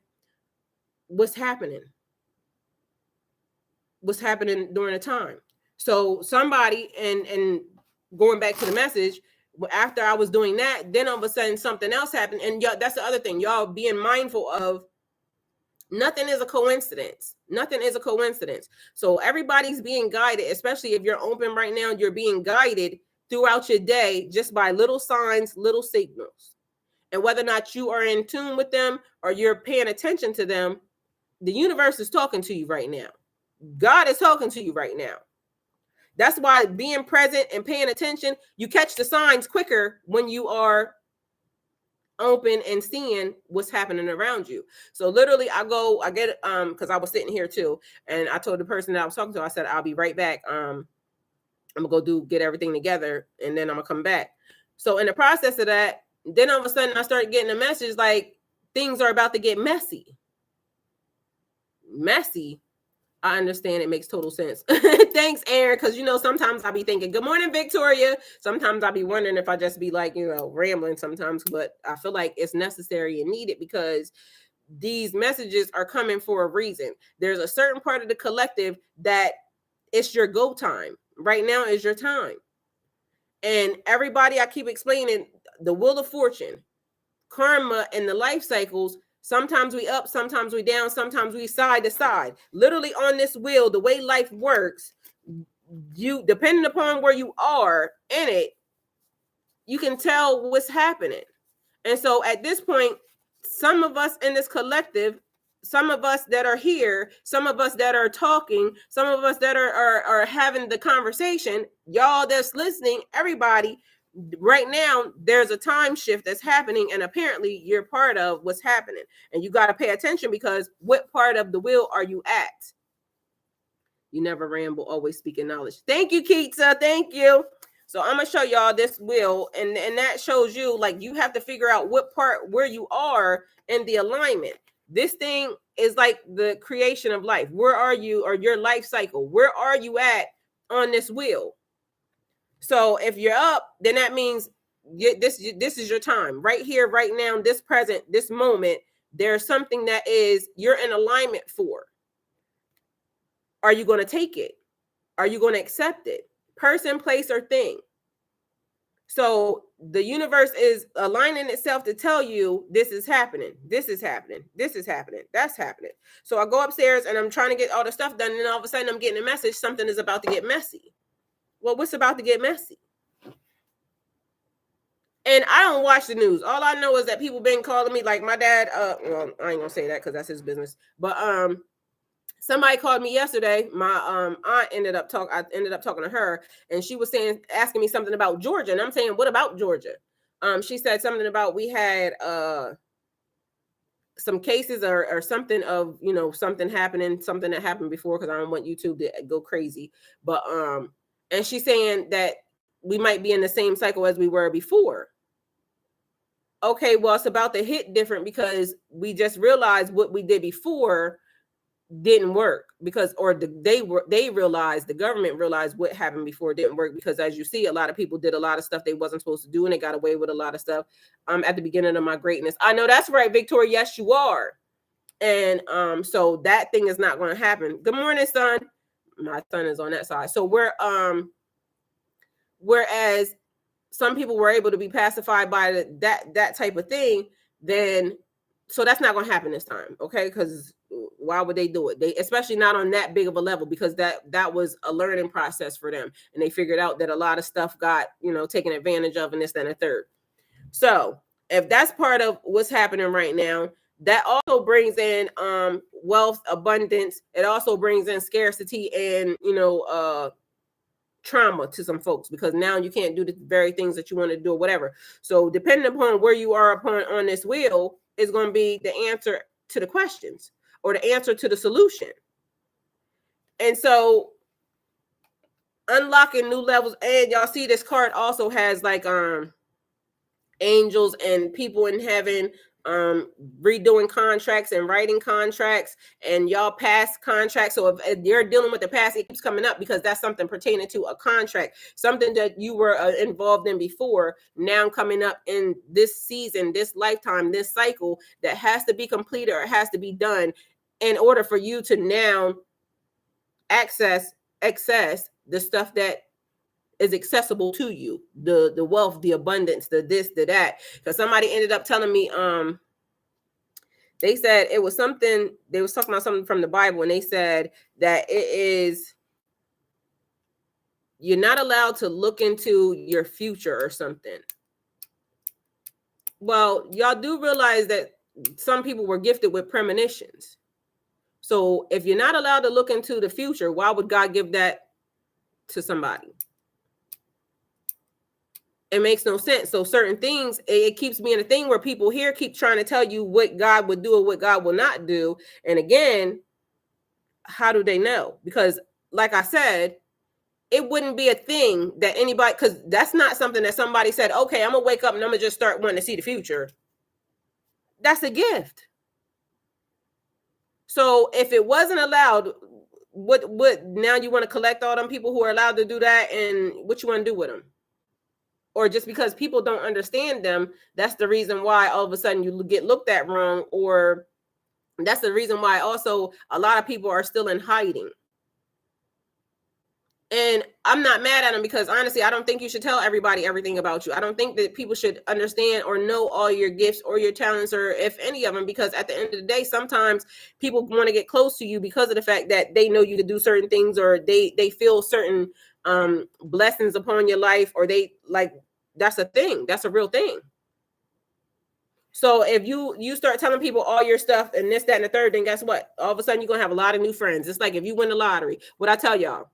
what's happening during the time. So somebody, and going back to the message, after I was doing that, then all of a sudden something else happened. And that's the other thing, y'all being mindful of, nothing is a coincidence. Nothing is a coincidence. So everybody's being guided, especially if you're open right now, you're being guided throughout your day just by little signs, little signals. And whether or not you are in tune with them or you're paying attention to them, the universe is talking to you right now. God is talking to you right now. That's why being present and paying attention, you catch the signs quicker when you are open and seeing what's happening around you. So literally I get because I was sitting here too, and I told the person that I was talking to, I said, I'll be right back. I'm gonna go get everything together, and then I'm gonna come back. So in the process of that, then all of a sudden I started getting a message like things are about to get messy. I understand. It makes total sense. Thanks, Aaron. Because, sometimes I'll be thinking, good morning, Victoria. Sometimes I'll be wondering if I just be like, rambling sometimes. But I feel like it's necessary and needed, because these messages are coming for a reason. There's a certain part of the collective that it's your go time. Right now is your time. And everybody, I keep explaining, the wheel of fortune, karma, and the life cycles. Sometimes we up, sometimes we down, sometimes we side to side. Literally on this wheel, the way life works, you, depending upon where you are in it, you can tell what's happening. And so at this point, some of us in this collective, some of us that are here, some of us that are talking, some of us that are having the conversation, y'all that's listening, everybody, right now there's a time shift that's happening, and apparently you're part of what's happening, and you got to pay attention, because what part of the wheel are you at? You never ramble, always speaking knowledge. Thank you, Keitsa. Thank you. So I'm gonna show y'all this wheel, and that shows you, like, you have to figure out what part, where you are in the alignment. This thing is like the creation of life. Where are you, or your life cycle? Where are you at on this wheel? So if you're up, then that means this is your time right here, right now, this present, this moment. There's something that is you're in alignment for. Are you going to take it? Are you going to accept it? Person, place, or thing. So the universe is aligning itself to tell you this is happening. This is happening. This is happening. That's happening. So I go upstairs and I'm trying to get all the stuff done. And then all of a sudden I'm getting a message. Something is about to get messy. Well, what's about to get messy? And I don't watch the news. All I know is that people been calling me, like my dad. Well, I ain't gonna say that because that's his business. But somebody called me yesterday. My aunt ended up talking to her, and she was asking me something about Georgia, and I'm saying, what about Georgia? She said something about we had some cases or something of, you know, something happening, something that happened before, because I don't want YouTube to go crazy. But and she's saying that we might be in the same cycle as we were before. Okay, well, it's about to hit different because we just realized what we did before didn't work, because they realized, the government realized what happened before didn't work, because as you see, a lot of people did a lot of stuff they wasn't supposed to do, and they got away with a lot of stuff at the beginning of my greatness. I know that's right, Victoria. Yes, you are. And so that thing is not going to happen. Good morning, son. My son is on that side. So whereas some people were able to be pacified by that type of thing, then so that's not going to happen this time, okay? Because why would they do it? They, especially not on that big of a level, because that was a learning process for them, and they figured out that a lot of stuff got, you know, taken advantage of, and this, that, and the third. So if that's part of what's happening right now, that also brings in wealth, abundance. It also brings in scarcity and, you know, trauma to some folks, because now you can't do the very things that you want to do or whatever. So depending upon where you are on this wheel is going to be the answer to the questions, or the answer to the solution. And so unlocking new levels, and y'all see this card also has like angels and people in heaven redoing contracts and writing contracts, and y'all past contracts. So if you're dealing with the past, it keeps coming up because that's something pertaining to a contract, something that you were involved in before, now coming up in this season, this lifetime, this cycle, that has to be completed or it has to be done in order for you to now access the stuff that is accessible to you, the wealth, the abundance, the this, the that. Because somebody ended up telling me, they said it was something, they was talking about something from the Bible, and they said that it is, you're not allowed to look into your future or something. Well, y'all do realize that some people were gifted with premonitions. So if you're not allowed to look into the future, why would God give that to somebody? It makes no sense. So certain things, it keeps being a thing where people here keep trying to tell you what God would do or what God will not do. And again, how do they know? Because like I said, it wouldn't be a thing that anybody, because that's not something that somebody said, okay, I'm gonna wake up and I'm gonna just start wanting to see the future. That's a gift. So if it wasn't allowed, what now you want to collect all them people who are allowed to do that, and what you want to do with them? Or just because people don't understand them, that's the reason why all of a sudden you get looked at wrong, or that's the reason why also a lot of people are still in hiding. And I'm not mad at them, because honestly, I don't think you should tell everybody everything about you. I don't think that people should understand or know all your gifts or your talents, or if any of them, because at the end of the day, sometimes people want to get close to you because of the fact that they know you to do certain things, or they feel certain blessings upon your life, or they like, that's a thing, that's a real thing. So if you start telling people all your stuff and this, that, and the third, then guess what? All of a sudden you're gonna have a lot of new friends. It's like if you win the lottery. What I tell y'all,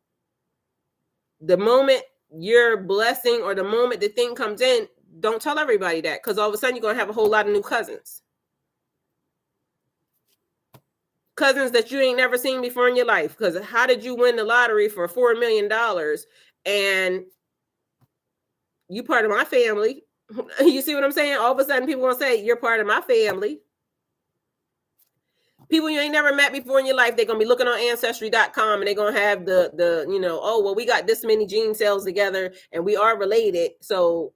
the moment your blessing or the moment the thing comes in, don't tell everybody that, because all of a sudden you're going to have a whole lot of new cousins that you ain't never seen before in your life. Because how did you win the lottery for $4 million and you part of my family? You see what I'm saying? All of a sudden people going to say you're part of my family. People you ain't never met before in your life, they're going to be looking on ancestry.com, and they're going to have the you know, oh, well, we got this many gene cells together and we are related. So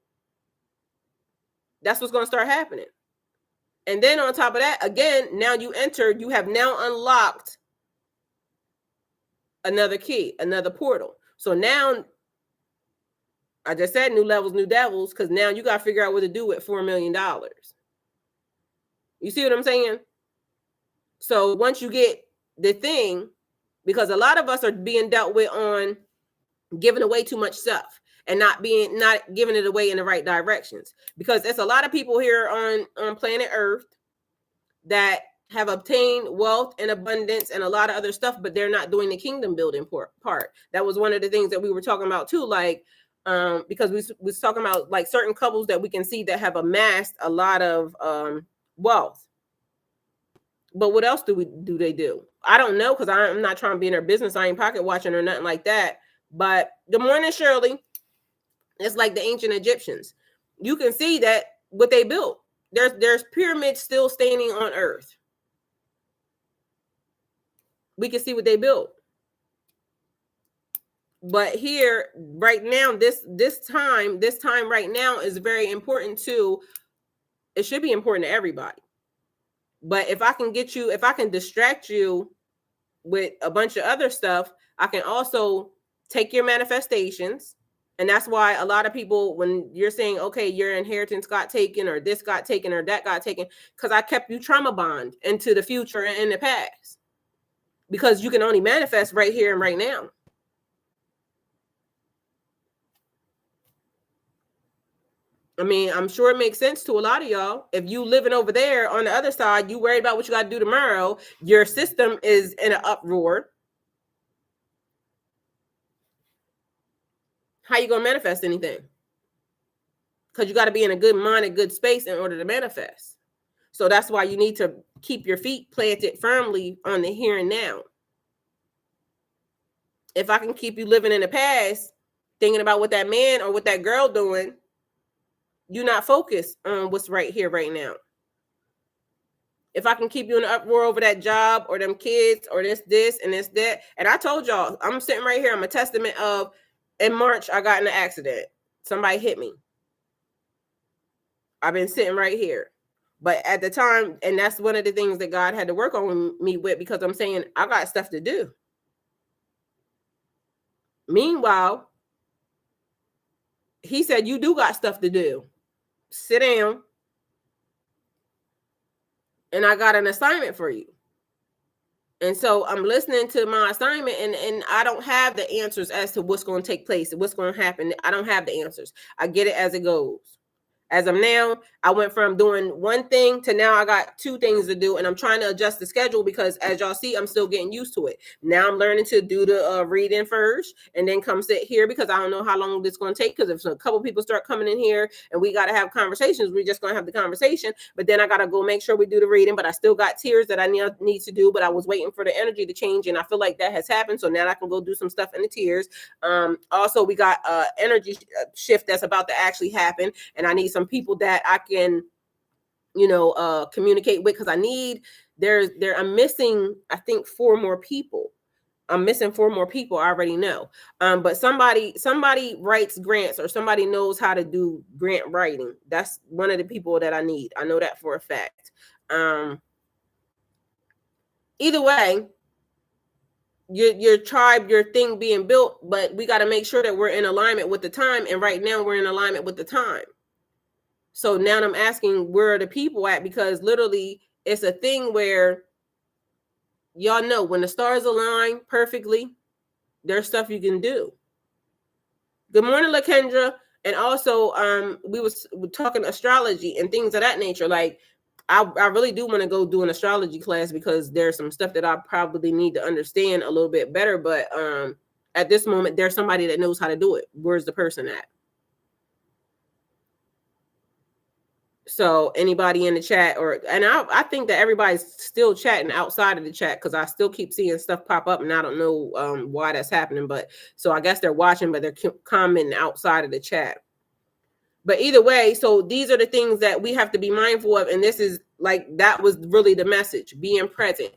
that's what's going to start happening. And then on top of that, again, now you have now unlocked another key, another portal. So now, I just said new levels, new devils, because now you got to figure out what to do with $4 million. You see what I'm saying? So once you get the thing, because a lot of us are being dealt with on giving away too much stuff and not giving it away in the right directions, because there's a lot of people here on planet Earth that have obtained wealth and abundance and a lot of other stuff, but they're not doing the kingdom building part. That was one of the things that we were talking about too, like because we was talking about like certain couples that we can see that have amassed a lot of wealth. But what else do they do? I don't know, because I'm not trying to be in their business. I ain't pocket watching or nothing like that. But good morning, Shirley. It's like the ancient Egyptians. You can see that what they built. There's pyramids still standing on Earth. We can see what they built. But here, right now, this time right now is very important to. It should be important to everybody. But if I can distract you with a bunch of other stuff, I can also take your manifestations. And that's why a lot of people, when you're saying, okay, your inheritance got taken, or this got taken, or that got taken, because I kept you trauma bond into the future and in the past. Because you can only manifest right here and right now. I mean, I'm sure it makes sense to a lot of y'all. If you living over there on the other side, you worried about what you got to do tomorrow. Your system is in an uproar. How you gonna manifest anything? Because you got to be in a good mind, a good space in order to manifest. So that's why you need to keep your feet planted firmly on the here and now. If I can keep you living in the past, thinking about what that man or what that girl doing, you're not focused on what's right here, right now. If I can keep you in an uproar over that job or them kids or this, and this, that. And I told y'all, I'm sitting right here. I'm a testament of, in March, I got in an accident. Somebody hit me. I've been sitting right here. But at the time, and that's one of the things that God had to work on me with, because I'm saying I got stuff to do. Meanwhile, he said, you do got stuff to do. Sit down. And I got an assignment for you. And so I'm listening to my assignment, and I don't have the answers as to what's going to take place and what's going to happen. I don't have the answers. I get it as it goes. As of now, I went from doing one thing to now I got two things to do, and I'm trying to adjust the schedule because, as y'all see, I'm still getting used to it. Now I'm learning to do the reading first and then come sit here, because I don't know how long this is going to take, because if a couple people start coming in here and we got to have conversations, we're just going to have the conversation. But then I got to go make sure we do the reading, but I still got tears that I need to do, but I was waiting for the energy to change, and I feel like that has happened. So now I can go do some stuff in the tears. Also, we got energy shift that's about to actually happen, and I need some people that I can, communicate with, because I'm missing, I think, 4 more people. I'm missing 4 more people. I already know. But somebody writes grants, or somebody knows how to do grant writing. That's one of the people that I need. I know that for a fact. Either way, your tribe, your thing being built, but we got to make sure that we're in alignment with the time. And right now we're in alignment with the time. So now I'm asking, where are the people at? Because literally it's a thing where, y'all know, when the stars align perfectly, there's stuff you can do. Good morning, LaKendra. And also, we was talking astrology and things of that nature. Like, I really do want to go do an astrology class, because there's some stuff that I probably need to understand a little bit better. But at this moment, there's somebody that knows how to do it. Where's the person at? So anybody in the chat, and I think that everybody's still chatting outside of the chat, because I still keep seeing stuff pop up, and I don't know why that's happening. But so I guess they're watching, but they're commenting outside of the chat. But either way, so these are the things that we have to be mindful of. And this is like, that was really the message: being present,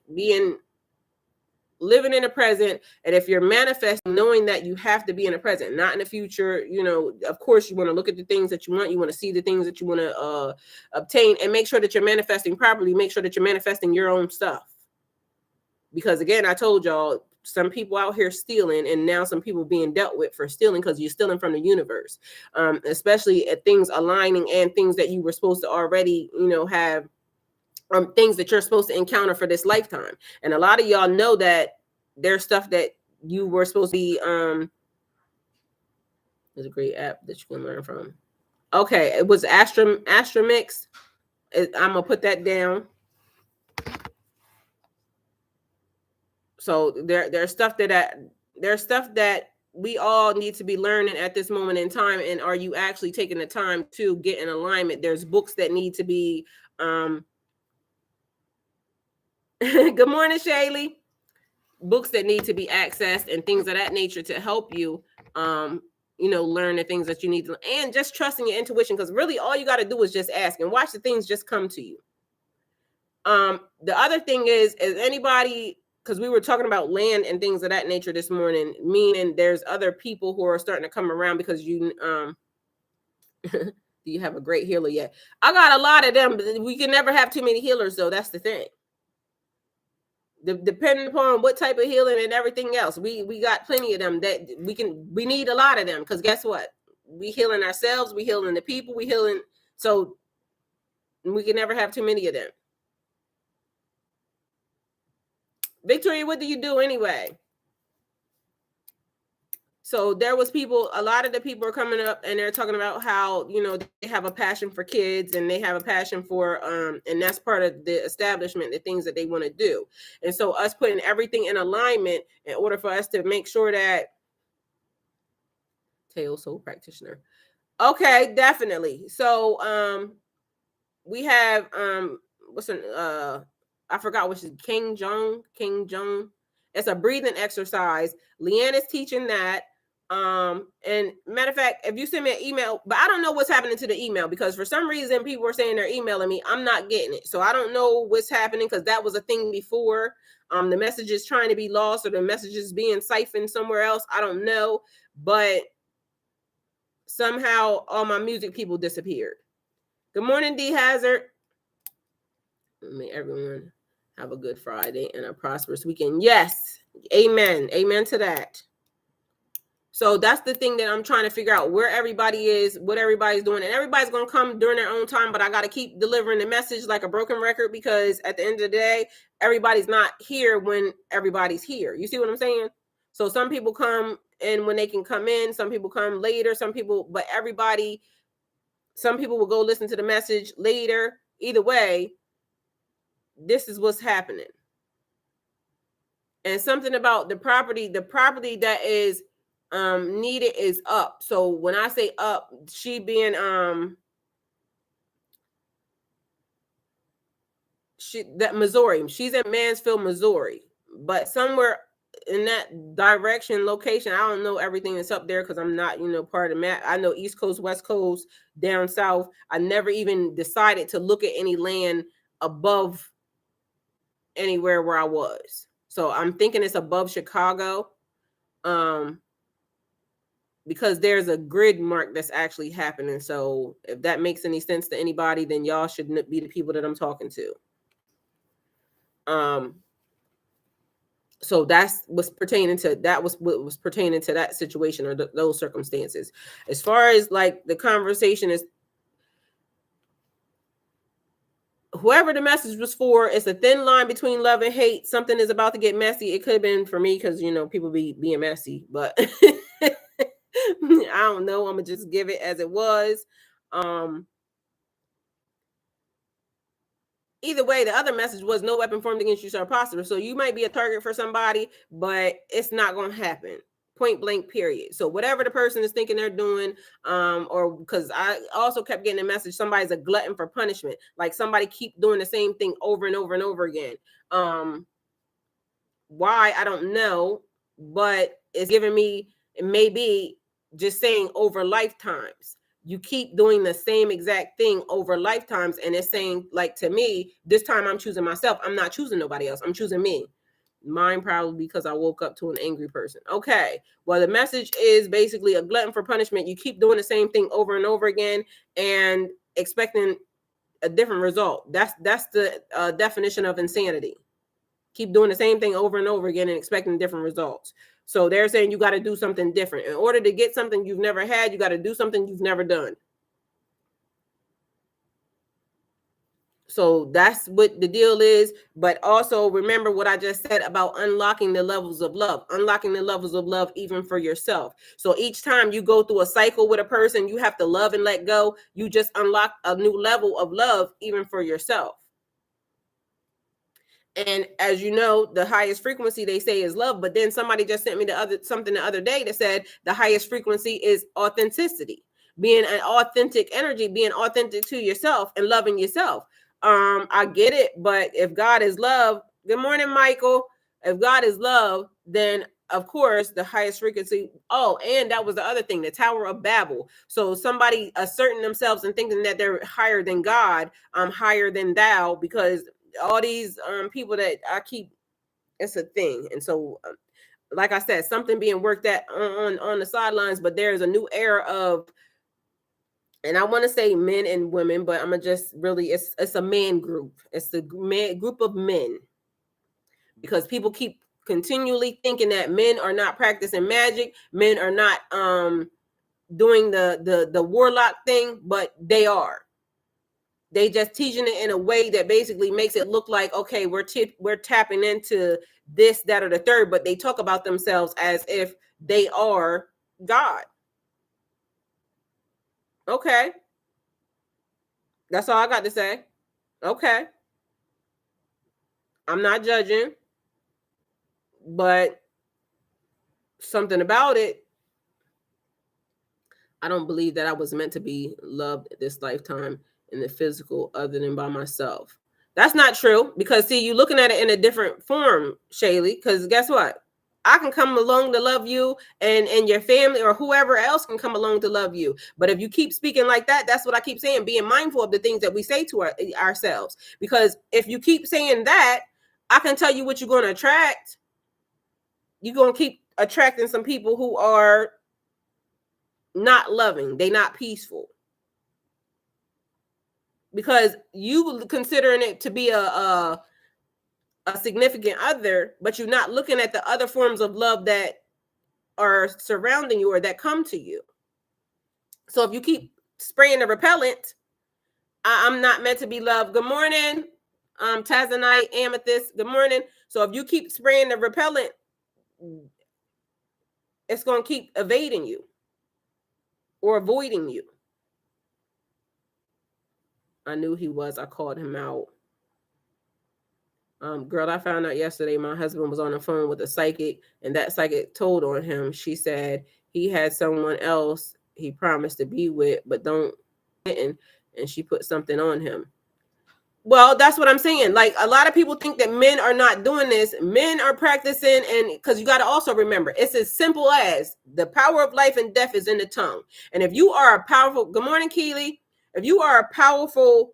living in the present. And if you're manifesting, knowing that you have to be in the present, not in the future. Of course, you want to look at the things that you want. You want to see the things that you want to obtain, and make sure that you're manifesting properly. Make sure that you're manifesting your own stuff. Because again, I told y'all, some people out here stealing, and now some people being dealt with for stealing, because you're stealing from the universe, especially at things aligning and things that you were supposed to already, have. Things that you're supposed to encounter for this lifetime. And a lot of y'all know that there's stuff that you were supposed to be. There's a great app that you can learn from. Okay, it was Astromix. I'm gonna put that down. So there's stuff that we all need to be learning at this moment in time. And are you actually taking the time to get in alignment? There's books that need to be Good morning, Shaylee. Books that need to be accessed and things of that nature to help you, learn the things that you need to, and just trusting your intuition, because really all you got to do is just ask and watch the things just come to you. The other thing is anybody, because we were talking about land and things of that nature this morning, meaning there's other people who are starting to come around because you do you have a great healer yet? I got a lot of them, but we can never have too many healers, though. That's the thing. Depending upon what type of healing and everything else, we got plenty of them that we need a lot of them, because guess what? We healing ourselves, we healing the people, we healing, so we can never have too many of them. Victoria, what do you do anyway? So there was people, a lot of the people are coming up and they're talking about how, they have a passion for kids and they have a passion for, and that's part of the establishment, the things that they want to do. And so us putting everything in alignment in order for us to make sure that, Tail Soul Practitioner. Okay, definitely. So we have, I forgot which is King Jong. It's a breathing exercise. Leanne is teaching that. And matter of fact, if you send me an email, but I don't know what's happening to the email, because for some reason people are saying they're emailing me. I'm not getting it. So I don't know what's happening, because that was a thing before. The message is trying to be lost, or the message is being siphoned somewhere else. I don't know. But somehow all my music people disappeared. Good morning, D Hazard. May everyone have a good Friday and a prosperous weekend. Yes. Amen. Amen to that. So that's the thing that I'm trying to figure out, where everybody is, what everybody's doing. And everybody's going to come during their own time, but I got to keep delivering the message like a broken record, because at the end of the day, everybody's not here when everybody's here. You see what I'm saying? So some people come in when they can come in. Some people come later. Some people will go listen to the message later. Either way, this is what's happening. And something about the property that is needed is up. So when I say up, she being Missouri, she's in Mansfield, Missouri, but somewhere in that direction, location, I don't know everything that's up there, because I'm not part of the map. I know East Coast, West Coast, down south. I never even decided to look at any land above anywhere where I was. So I'm thinking it's above Chicago, because there's a grid mark that's actually happening. So if that makes any sense to anybody, then y'all should be the people that I'm talking to. So that's what's pertaining to that situation, or those circumstances. As far as like the conversation is, whoever the message was for, it's a thin line between love and hate. Something is about to get messy. It could have been for me, because people be being messy, but I don't know. I'm gonna just give it as it was. Either way, the other message was no weapon formed against you shall prosper. So you might be a target for somebody, but it's not going to happen. Point blank, period. So whatever the person is thinking they're doing, or because I also kept getting a message, somebody's a glutton for punishment. Like somebody keep doing the same thing over and over and over again. Why, I don't know, but it's giving me, it may be just saying over lifetimes. You keep doing the same exact thing over lifetimes, and it's saying, like, to me, this time I'm choosing myself. I'm not choosing nobody else. I'm choosing me. Mine probably because I woke up to an angry person. Okay. Well, the message is basically a glutton for punishment. You keep doing the same thing over and over again and expecting a different result. That's the definition of insanity. Keep doing the same thing over and over again and expecting different results. So they're saying you got to do something different. In order to get something you've never had, you got to do something you've never done. So that's what the deal is. But also remember what I just said about unlocking the levels of love, even for yourself. So each time you go through a cycle with a person, you have to love and let go. You just unlock a new level of love, even for yourself. And as you know, the highest frequency they say is love. But then somebody just sent me something the other day that said the highest frequency is authenticity, being an authentic energy, being authentic to yourself and loving yourself. I get it, but if God is love, Good morning, Michael. If God is love, then of course the highest frequency. Oh, and that was the other thing, the Tower of Babel. So somebody asserting themselves and thinking that they're higher than God, I'm higher than thou, because all these people that I keep, it's a thing. And so like I said, something being worked at on the sidelines, but there's a new era of, and I want to say men and women, but I'm gonna just really, it's a man group. It's the man group of men, because people keep continually thinking that men are not practicing magic, men are not doing the warlock thing, but they are. They just teaching it in a way that basically makes it look like, okay, we're tapping into this, that, or the third, but they talk about themselves as if they are God. Okay. That's all I got to say. Okay. I'm not judging, but something about it, I don't believe that I was meant to be loved this lifetime in the physical other than by myself. That's not true, because see, you're looking at it in a different form, Shaylee, because guess what? I can come along to love you, and your family or whoever else can come along to love you. But if you keep speaking like that, that's what I keep saying, being mindful of the things that we say to ourselves. Because if you keep saying that, I can tell you what you're going to attract. You're going to keep attracting some people who are not loving. They're not peaceful. Because you considering it to be a significant other, but you're not looking at the other forms of love that are surrounding you or that come to you. So if you keep spraying the repellent, I'm not meant to be loved. Good morning, Tazanite, Amethyst. Good morning. So if you keep spraying the repellent, it's going to keep evading you or avoiding you. I knew he was. I called him out. Girl, I found out yesterday my husband was on the phone with a psychic, and that psychic told on him. She said he had someone else he promised to be with, but don't, and she put something on him. Well, that's what I'm saying. Like, a lot of people think that men are not doing this. Men are practicing, and because you got to also remember, it's as simple as the power of life and death is in the tongue. And if you are a powerful, good morning, Keely. If you are a powerful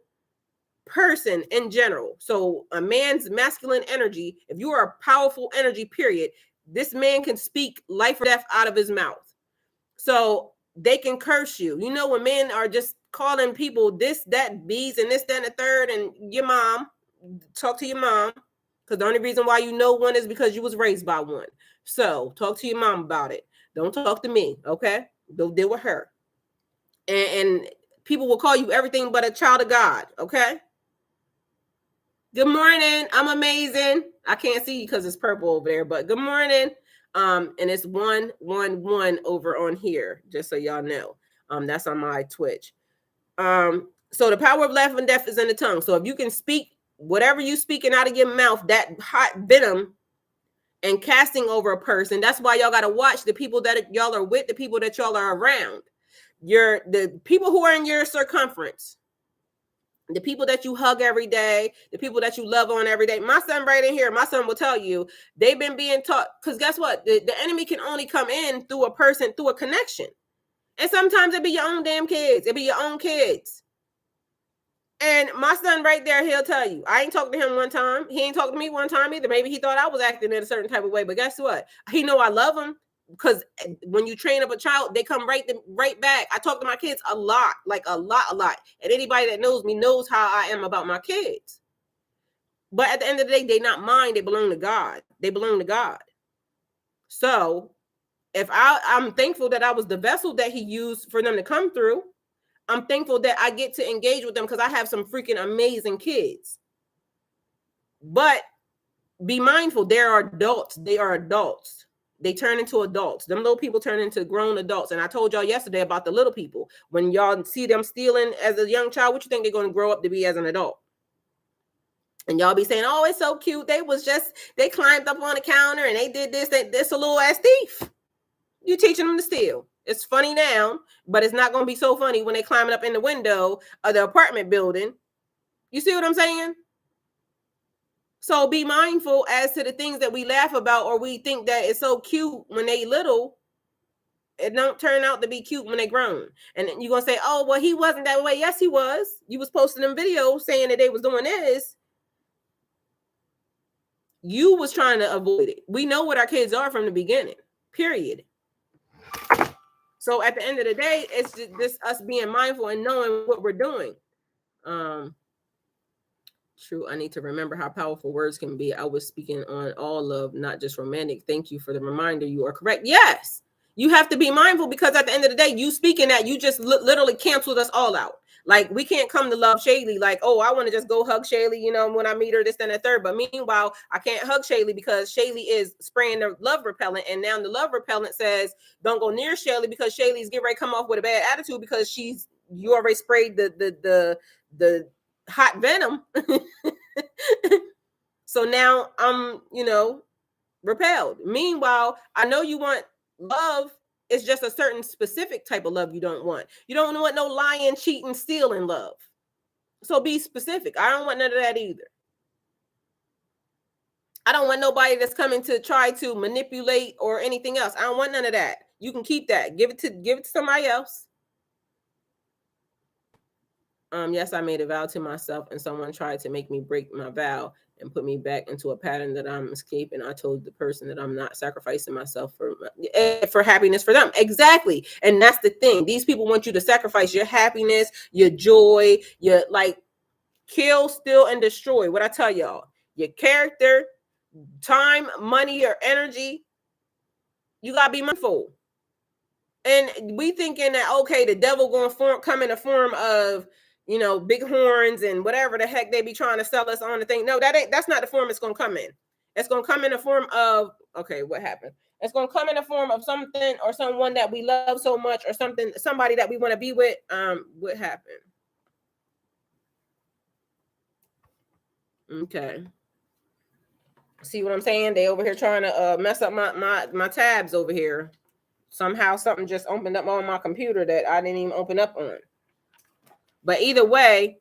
person in general, so a man's masculine energy, if you are a powerful energy, period, this man can speak life or death out of his mouth. So they can curse you. You know, when men are just calling people this, that, bees, and this, that, and the third, and your mom, talk to your mom, because the only reason why you know one is because you was raised by one. So talk to your mom about it. Don't talk to me, okay? Don't deal with her. And people will call you everything but a child of God, okay? Good morning. I'm amazing. I can't see you because it's purple over there, but good morning. And it's 111 over on here, just so y'all know. That's on my Twitch. So the power of life and death is in the tongue. So if you can speak whatever you speaking out of your mouth, that hot venom and casting over a person, that's why y'all got to watch the people that y'all are with, the people that y'all are around. The people who are in your circumference, the people that you hug every day, the people that you love on every day. My son right in here, my son will tell you, they've been being taught, because guess what? The enemy can only come in through a person, through a connection. And sometimes it be your own damn kids. It be your own kids. And my son right there, he'll tell you, I ain't talked to him one time. He ain't talked to me one time either. Maybe he thought I was acting in a certain type of way. But guess what? He know I love him, because when you train up a child, they come right back. I talk to my kids a lot, like a lot. And anybody that knows me knows how I am about my kids. But at the end of the day, they not mine. They belong to God. They belong to God. So if I'm thankful that I was the vessel that he used for them to come through. I'm thankful that I get to engage with them, because I have some freaking amazing kids. But be mindful, they are adults. They are adults. They turn into adults. Them little people turn into grown adults. And I told y'all yesterday about the little people. When y'all see them stealing as a young child, what you think they're going to grow up to be as an adult? And y'all be saying, oh, it's so cute. They climbed up on the counter and they did this, this a little ass thief. You teaching them to steal. It's funny now, but it's not going to be so funny when they climbing up in the window of the apartment building. You see what I'm saying? So be mindful as to the things that we laugh about or we think that it's so cute when they little. It don't turn out to be cute when they grown. And you're going to say, oh, well, he wasn't that way. Yes, he was. You was posting them videos saying that they was doing this. You was trying to avoid it. We know what our kids are from the beginning, period. So at the end of the day, it's just us being mindful and knowing what we're doing. True. I need to remember how powerful words can be. I was speaking on all love, not just romantic. Thank you for the reminder. You are correct. Yes. You have to be mindful because at the end of the day, you speaking that you just literally canceled us all out. Like we can't come to love Shaylee like, oh, I want to just go hug Shaylee, when I meet her, this and the third. But meanwhile, I can't hug Shaylee because Shaylee is spraying the love repellent. And now the love repellent says, don't go near Shaylee because Shaylee's getting ready to come off with a bad attitude because you already sprayed the hot venom. So now I'm, repelled. Meanwhile, I know you want love. It's just a certain specific type of love you don't want. You don't want no lying, cheating, stealing love. So be specific. I don't want none of that either. I don't want nobody that's coming to try to manipulate or anything else. I don't want none of that. You can keep that. Give it to somebody else. Yes, I made a vow to myself and someone tried to make me break my vow and put me back into a pattern that I'm escaping. I told the person that I'm not sacrificing myself for happiness for them. Exactly. And that's the thing. These people want you to sacrifice your happiness, your joy, your kill, steal, and destroy. What I tell y'all, your character, time, money, or energy, you got to be mindful. And we thinking that, okay, the devil going to come in the form of, big horns and whatever the heck they be trying to sell us on the thing. No, that's not the form it's going to come in. It's going to come in the form of, okay, what happened? It's going to come in the form of something or someone that we love so much or somebody that we want to be with. What happened? Okay. See what I'm saying? They over here trying to mess up my tabs over here. Somehow something just opened up on my computer that I didn't even open up on. But either way,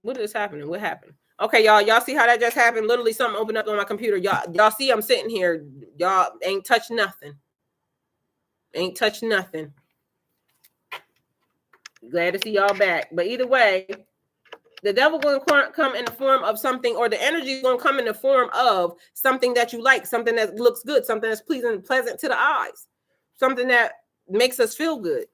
what is happening? What happened? Okay, y'all see how that just happened? Literally something opened up on my computer. Y'all see I'm sitting here. Y'all ain't touched nothing. Ain't touched nothing. Glad to see y'all back. But either way, the devil going to come in the form of something, or the energy is going to come in the form of something that you like, something that looks good, something that's pleasant to the eyes, something that makes us feel good.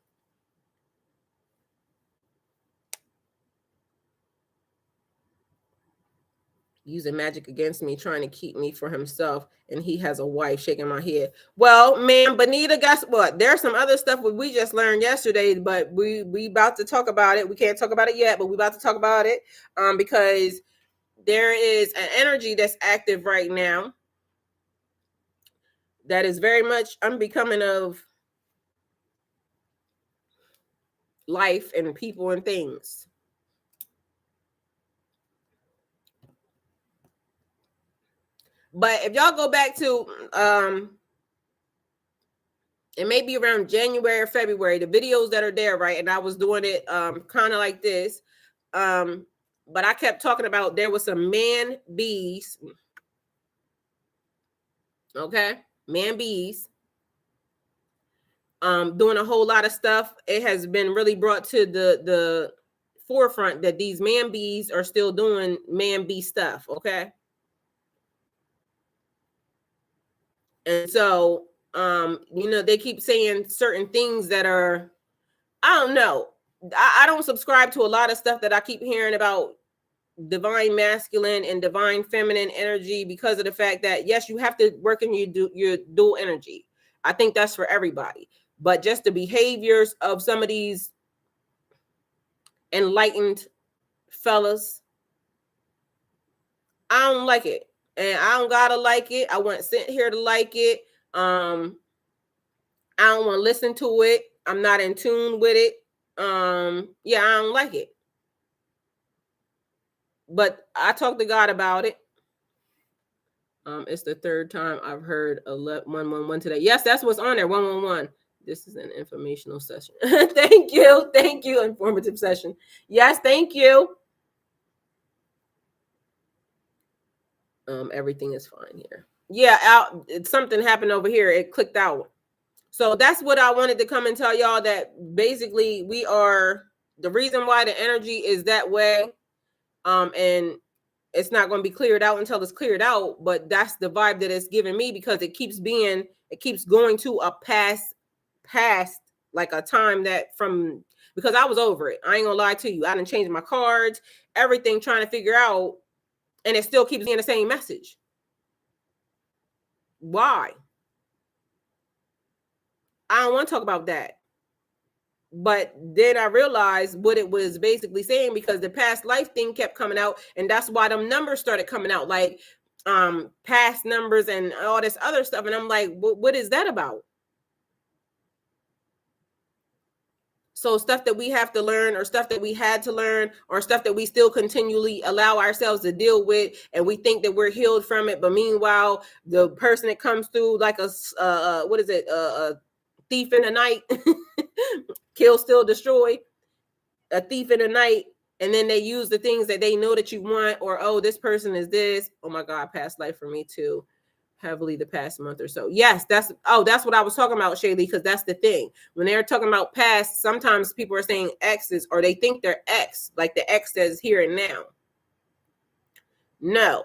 Using magic against me, trying to keep me for himself, and he has a wife. Shaking my head. Well, man, Benita, guess what? There's some other stuff we just learned yesterday, but we about to talk about it. We can't talk about it yet, but we about to talk about it because there is an energy that's active right now that is very much unbecoming of life and people and things. But if y'all go back to it may be around January or February, the videos that are there, right? And I was doing it kind of like this. But I kept talking about there was some man bees. Okay, man bees. Doing a whole lot of stuff. It has been really brought to the forefront that these man bees are still doing man bee stuff. Okay. And so, they keep saying certain things that are, I don't know. I don't subscribe to a lot of stuff that I keep hearing about divine masculine and divine feminine energy because of the fact that, yes, you have to work in your dual energy. I think that's for everybody. But just the behaviors of some of these enlightened fellas, I don't like it. And I don't gotta like it. I wasn't sent here to like it. I don't want to listen to it. I'm not in tune with it. Yeah, I don't like it. But I talked to God about it. It's the third time I've heard 111 today. Yes, that's what's on there. 111. This is an informational session. Thank you. Thank you. Informative session. Yes, thank you. Everything is fine here. Yeah, something happened over here. It clicked out. So that's what I wanted to come and tell y'all, that basically we are the reason why the energy is that way. And it's not going to be cleared out until it's cleared out, but that's the vibe that it's giving me, because it keeps going to a past, like a time that from, because I was over it. I ain't gonna lie to you. I didn't change my cards, everything, trying to figure out, and it still keeps being the same message. Why? I don't want to talk about that. But then I realized what it was basically saying, because the past life thing kept coming out, and that's why them numbers started coming out, like past numbers and all this other stuff. And I'm like, what is that about? So stuff that we have to learn, or stuff that we had to learn, or stuff that we still continually allow ourselves to deal with, and we think that we're healed from it, but meanwhile the person that comes through like a thief in the night, kill, steal, destroy, a thief in the night, and then they use the things that they know that you want, or, oh, this person is this. Oh my God, past life for me too, heavily the past month or so. Yes, that's what I was talking about, Shaylee, because that's the thing. When they're talking about past, sometimes people are saying exes, or they think they're ex, like the ex that is here and now. No.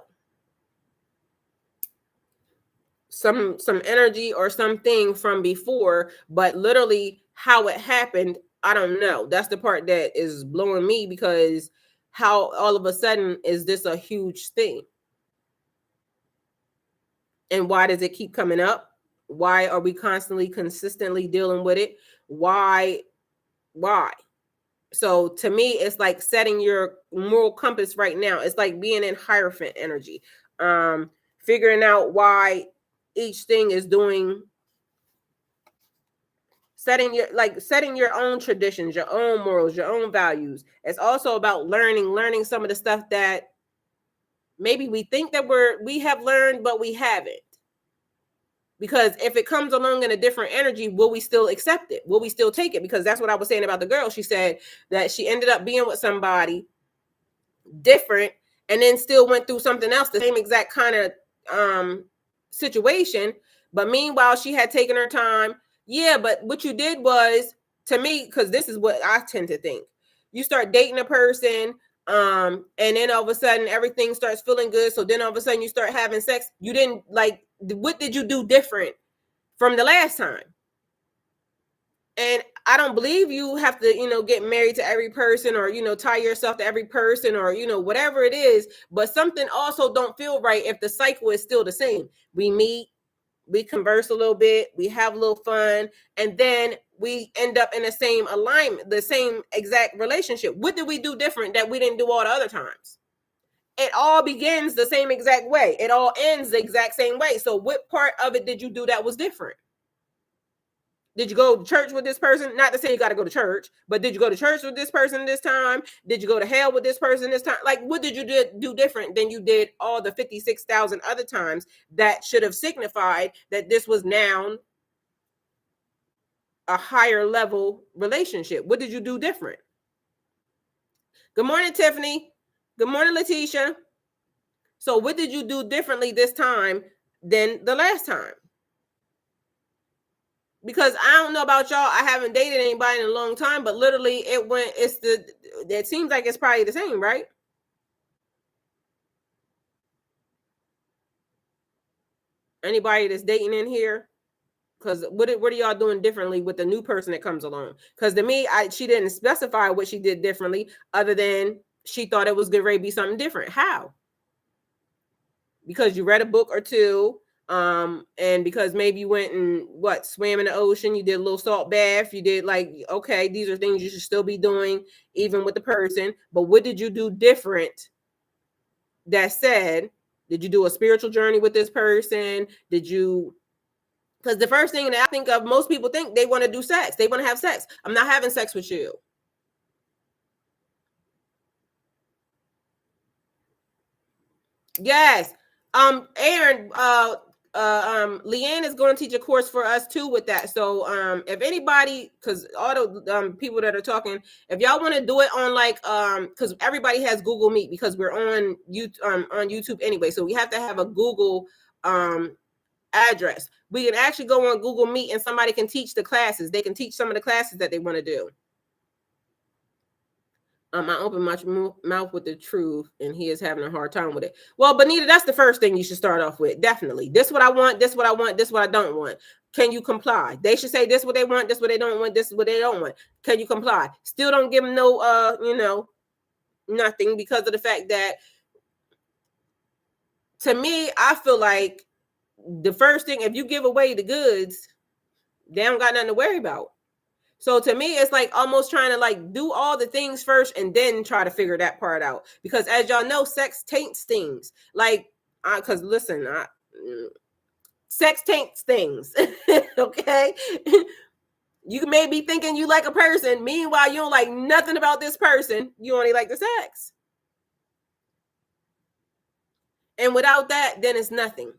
Some energy or something from before, but literally how it happened, I don't know. That's the part that is blowing me, because how all of a sudden is this a huge thing? And why does it keep coming up? Why are we constantly, consistently dealing with it? Why? So to me, it's like setting your moral compass right now. It's like being in Hierophant energy, figuring out why each thing is doing, setting your own traditions, your own morals, your own values. It's also about learning some of the stuff that maybe we think that we have learned, but we haven't. Because if it comes along in a different energy, will we still accept it? Will we still take it? Because that's what I was saying about the girl. She said that she ended up being with somebody different, and then still went through something else, the same exact kind of situation. But meanwhile, she had taken her time. Yeah, but what you did was, to me, because this is what I tend to think, you start dating a person, and then all of a sudden everything starts feeling good. So then all of a sudden you start having sex. You didn't, like, what did you do different from the last time? And I don't believe you have to, get married to every person, or, tie yourself to every person, or, whatever it is. But something also don't feel right if the cycle is still the same. We meet, we converse a little bit, we have a little fun, and then we end up in the same alignment, the same exact relationship. What did we do different that we didn't do all the other times? It all begins the same exact way. It all ends the exact same way. So what part of it did you do that was different? Did you go to church with this person? Not to say you got to go to church, but did you go to church with this person this time? Did you go to hell with this person this time? Like, what did you do different than you did all the 56,000 other times that should have signified that this was now a higher level relationship? What did you do different? Good morning, Tiffany. Good morning, Letitia. So what did you do differently this time than the last time? Because I don't know about y'all, I haven't dated anybody in a long time, but literally it seems like it's probably the same, right? Anybody that's dating in here? Because what are y'all doing differently with the new person that comes along? Because to me, she didn't specify what she did differently, other than she thought it was going to be something different. How? Because you read a book or two, and because maybe you went and swam in the ocean, you did a little salt bath, you did, like, okay, these are things you should still be doing even with the person. But what did you do different? That said, did you do a spiritual journey with this person? Did you? Because the first thing that I think of, most people think they want to do sex, they want to have sex. I'm not having sex with you. Yes. Aaron, Leanne is going to teach a course for us too with that. So if anybody, because all the people that are talking, if y'all want to do it on like because everybody has Google Meet, because we're on YouTube anyway, so we have to have a Google address. We can actually go on Google Meet and somebody can teach the classes. They can teach some of the classes that they want to do. I open my mouth with the truth, and he is having a hard time with it. Well, Benita, that's the first thing you should start off with. Definitely. This is what I want. This is what I want. This is what I don't want. Can you comply? They should say this is what they want. This is what they don't want. This is what they don't want. Can you comply? Still don't give them no, nothing, because of the fact that, to me, I feel like the first thing, if you give away the goods, they don't got nothing to worry about. So to me, it's like almost trying to like do all the things first and then try to figure that part out. Because as y'all know, sex taints things. Like, because listen, sex taints things. Okay? You may be thinking you like a person. Meanwhile, you don't like nothing about this person. You only like the sex. And without that, then it's nothing.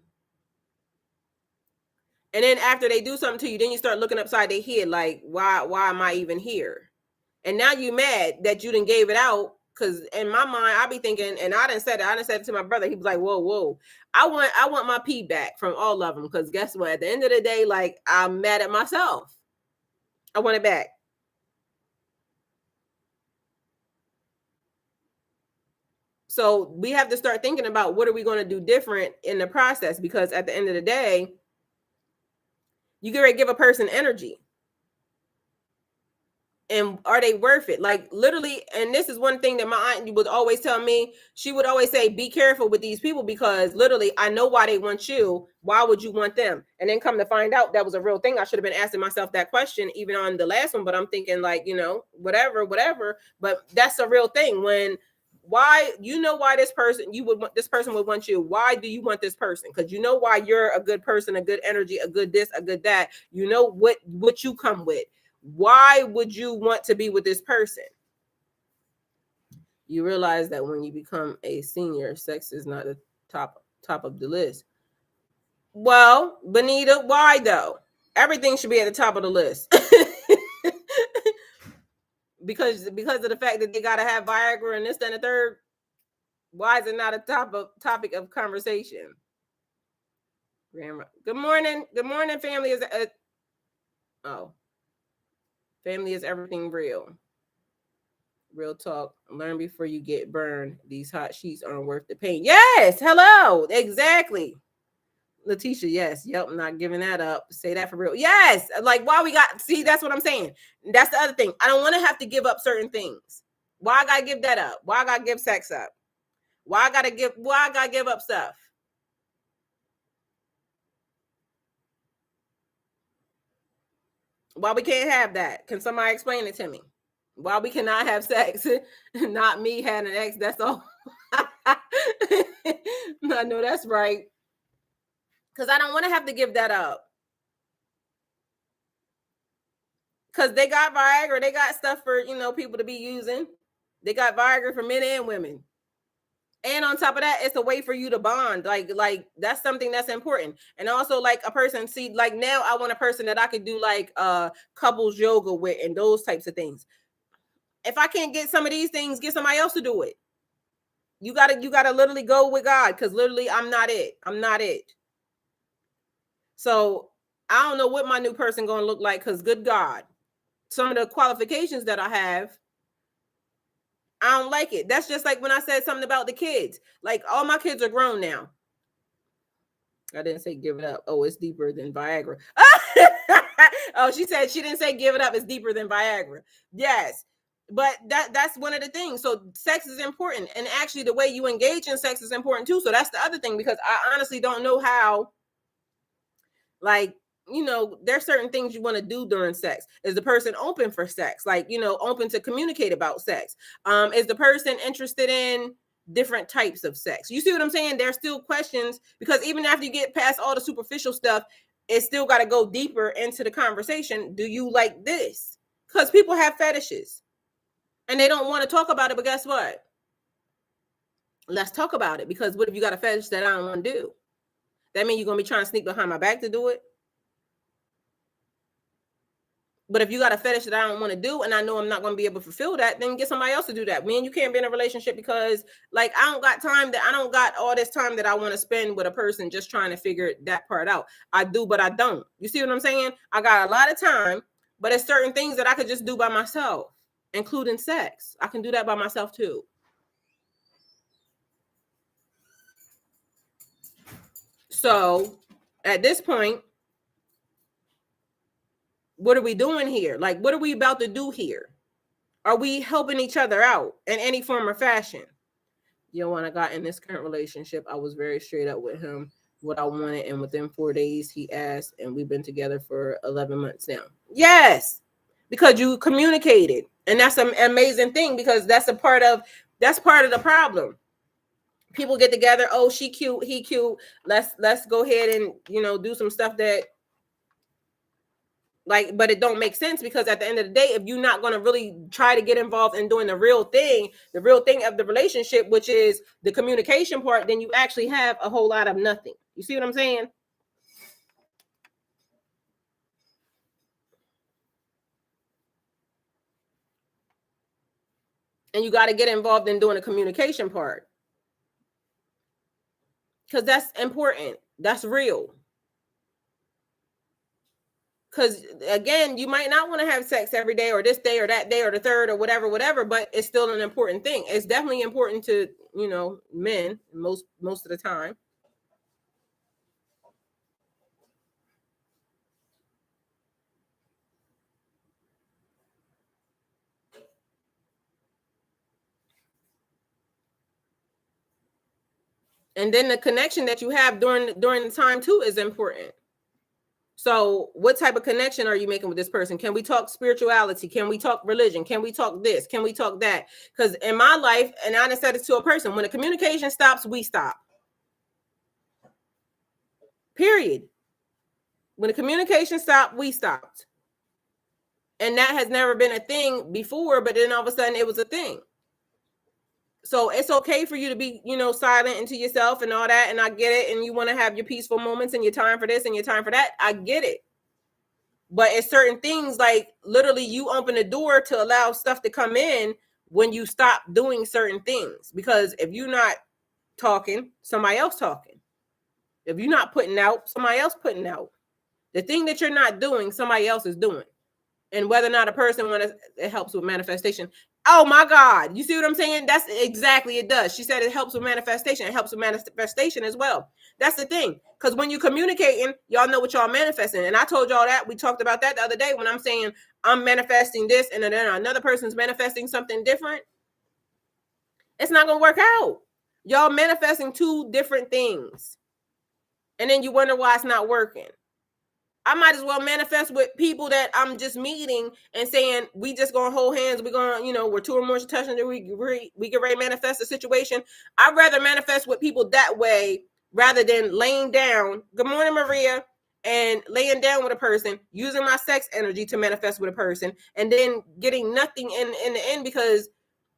And then after they do something to you, then you start looking upside their head like, why am I even here? And now you mad that you didn't gave it out. Because in my mind, I be thinking, and I didn't say it. I didn't say it to my brother. He was like, whoa. I want my pee back from all of them. Because guess what? At the end of the day, like, I'm mad at myself. I want it back. So we have to start thinking about what are we going to do different in the process? Because at the end of the day, you get ready to give a person energy. And are they worth it? Like, literally, and this is one thing that my aunt would always tell me. She would always say, be careful with these people, because literally, I know why they want you. Why would you want them? And then come to find out, that was a real thing. I should have been asking myself that question even on the last one, but I'm thinking like, whatever. But that's a real thing. Why this person would want you. Why do you want this person? Because you know why you're a good person, a good energy, a good this, a good that. You know what you come with. Why would you want to be with this person? You realize that when you become a senior, sex is not the top of the list. Well, Benita, why though? Everything should be at the top of the list. because of the fact that they gotta have Viagra and this, and the third. Why is it not a topic of conversation? Good morning, family. Family is everything real. Real talk. Learn before you get burned. These hot sheets aren't worth the pain. Yes. Hello. Exactly. Letitia, yes. Yep. I'm not giving that up. Say that for real. Yes. Like, see, that's what I'm saying. That's the other thing. I don't want to have to give up certain things. Why I gotta give that up? Why I gotta give sex up? Why I gotta give up stuff? Why we can't have that? Can somebody explain it to me? Why we cannot have sex? Not me having an ex. That's all. I know that's right. Because I don't want to have to give that up. Because they got Viagra. They got stuff for, people to be using. They got Viagra for men and women. And on top of that, it's a way for you to bond. Like that's something that's important. And also, like, a person, see, like, now I want a person that I could do like couples yoga with and those types of things. If I can't get some of these things, get somebody else to do it. You gotta literally go with God, because literally I'm not it. So I don't know what my new person gonna look like, because good God, some of the qualifications that I have, I don't like it. That's just like when I said something about the kids. Like, all my kids are grown now. I didn't say give it up. Oh, it's deeper than Viagra. Oh, she said she didn't say give it up. It's deeper than Viagra. Yes. But that's one of the things. So sex is important. And actually the way you engage in sex is important too. So that's the other thing, because I honestly don't know how, like, there's certain things you want to do during sex. Is the person open for sex? Like, open to communicate about sex? Is the person interested in different types of sex? You see what I'm saying? There's still questions, because even after you get past all the superficial stuff, it's still got to go deeper into the conversation. Do you like this? Because people have fetishes and they don't want to talk about it. But guess what? Let's talk about it. Because what if you got a fetish that I don't want to do? That means you're going to be trying to sneak behind my back to do it. But if you got a fetish that I don't want to do and I know I'm not going to be able to fulfill that, then get somebody else to do that. Me and you can't be in a relationship because like I don't got all this time that I want to spend with a person just trying to figure that part out. I do, but I don't. You see what I'm saying? I got a lot of time, but it's certain things that I could just do by myself, including sex. I can do that by myself too. So at this point, what are we doing here? Like, what are we about to do here? Are we helping each other out in any form or fashion? When I got in this current relationship, I was very straight up with him, what I wanted. And within 4 days, he asked, and we've been together for 11 months now. Yes, because you communicated. And that's an amazing thing because that's part of the problem. People get together. Oh, she cute. He cute. Let's go ahead and, do some stuff that, but it don't make sense because at the end of the day, if you're not going to really try to get involved in doing the real thing of the relationship, which is the communication part, then you actually have a whole lot of nothing. You see what I'm saying? And you got to get involved in doing the communication part because that's important. That's real. Because again, you might not want to have sex every day or this day or that day or the third or whatever, but it's still an important thing. It's definitely important to, men most of the time. And then the connection that you have during the time too is important. So what type of connection are you making with this person? Can we talk spirituality? Can we talk religion? Can we talk this? Can we talk that? Because in my life, and I said this to a person, when the communication stops, we stop. Period. When the communication stopped, we stopped. And that has never been a thing before, but then all of a sudden it was a thing. So it's okay for you to be, silent into yourself and all that. And I get it. And you want to have your peaceful moments and your time for this and your time for that. I get it. But it's certain things like literally you open the door to allow stuff to come in when you stop doing certain things. Because if you're not talking, somebody else talking. If you're not putting out, somebody else putting out. The thing that you're not doing, somebody else is doing. And whether or not a person wants, it helps with manifestation. Oh my God. You see what I'm saying? That's exactly it does. She said it helps with manifestation. It helps with manifestation as well. That's the thing. Because when you're communicating, y'all know what y'all manifesting. And I told y'all that. We talked about that the other day when I'm saying I'm manifesting this and then another person's manifesting something different. It's not going to work out. Y'all manifesting two different things. And then you wonder why it's not working. I might as well manifest with people that I'm just meeting and saying, we just going to hold hands. We're going to, we're two or more touching. We get ready to manifest a situation. I'd rather manifest with people that way rather than laying down. Good morning, Maria. And laying down with a person, using my sex energy to manifest with a person, and then getting nothing in the end because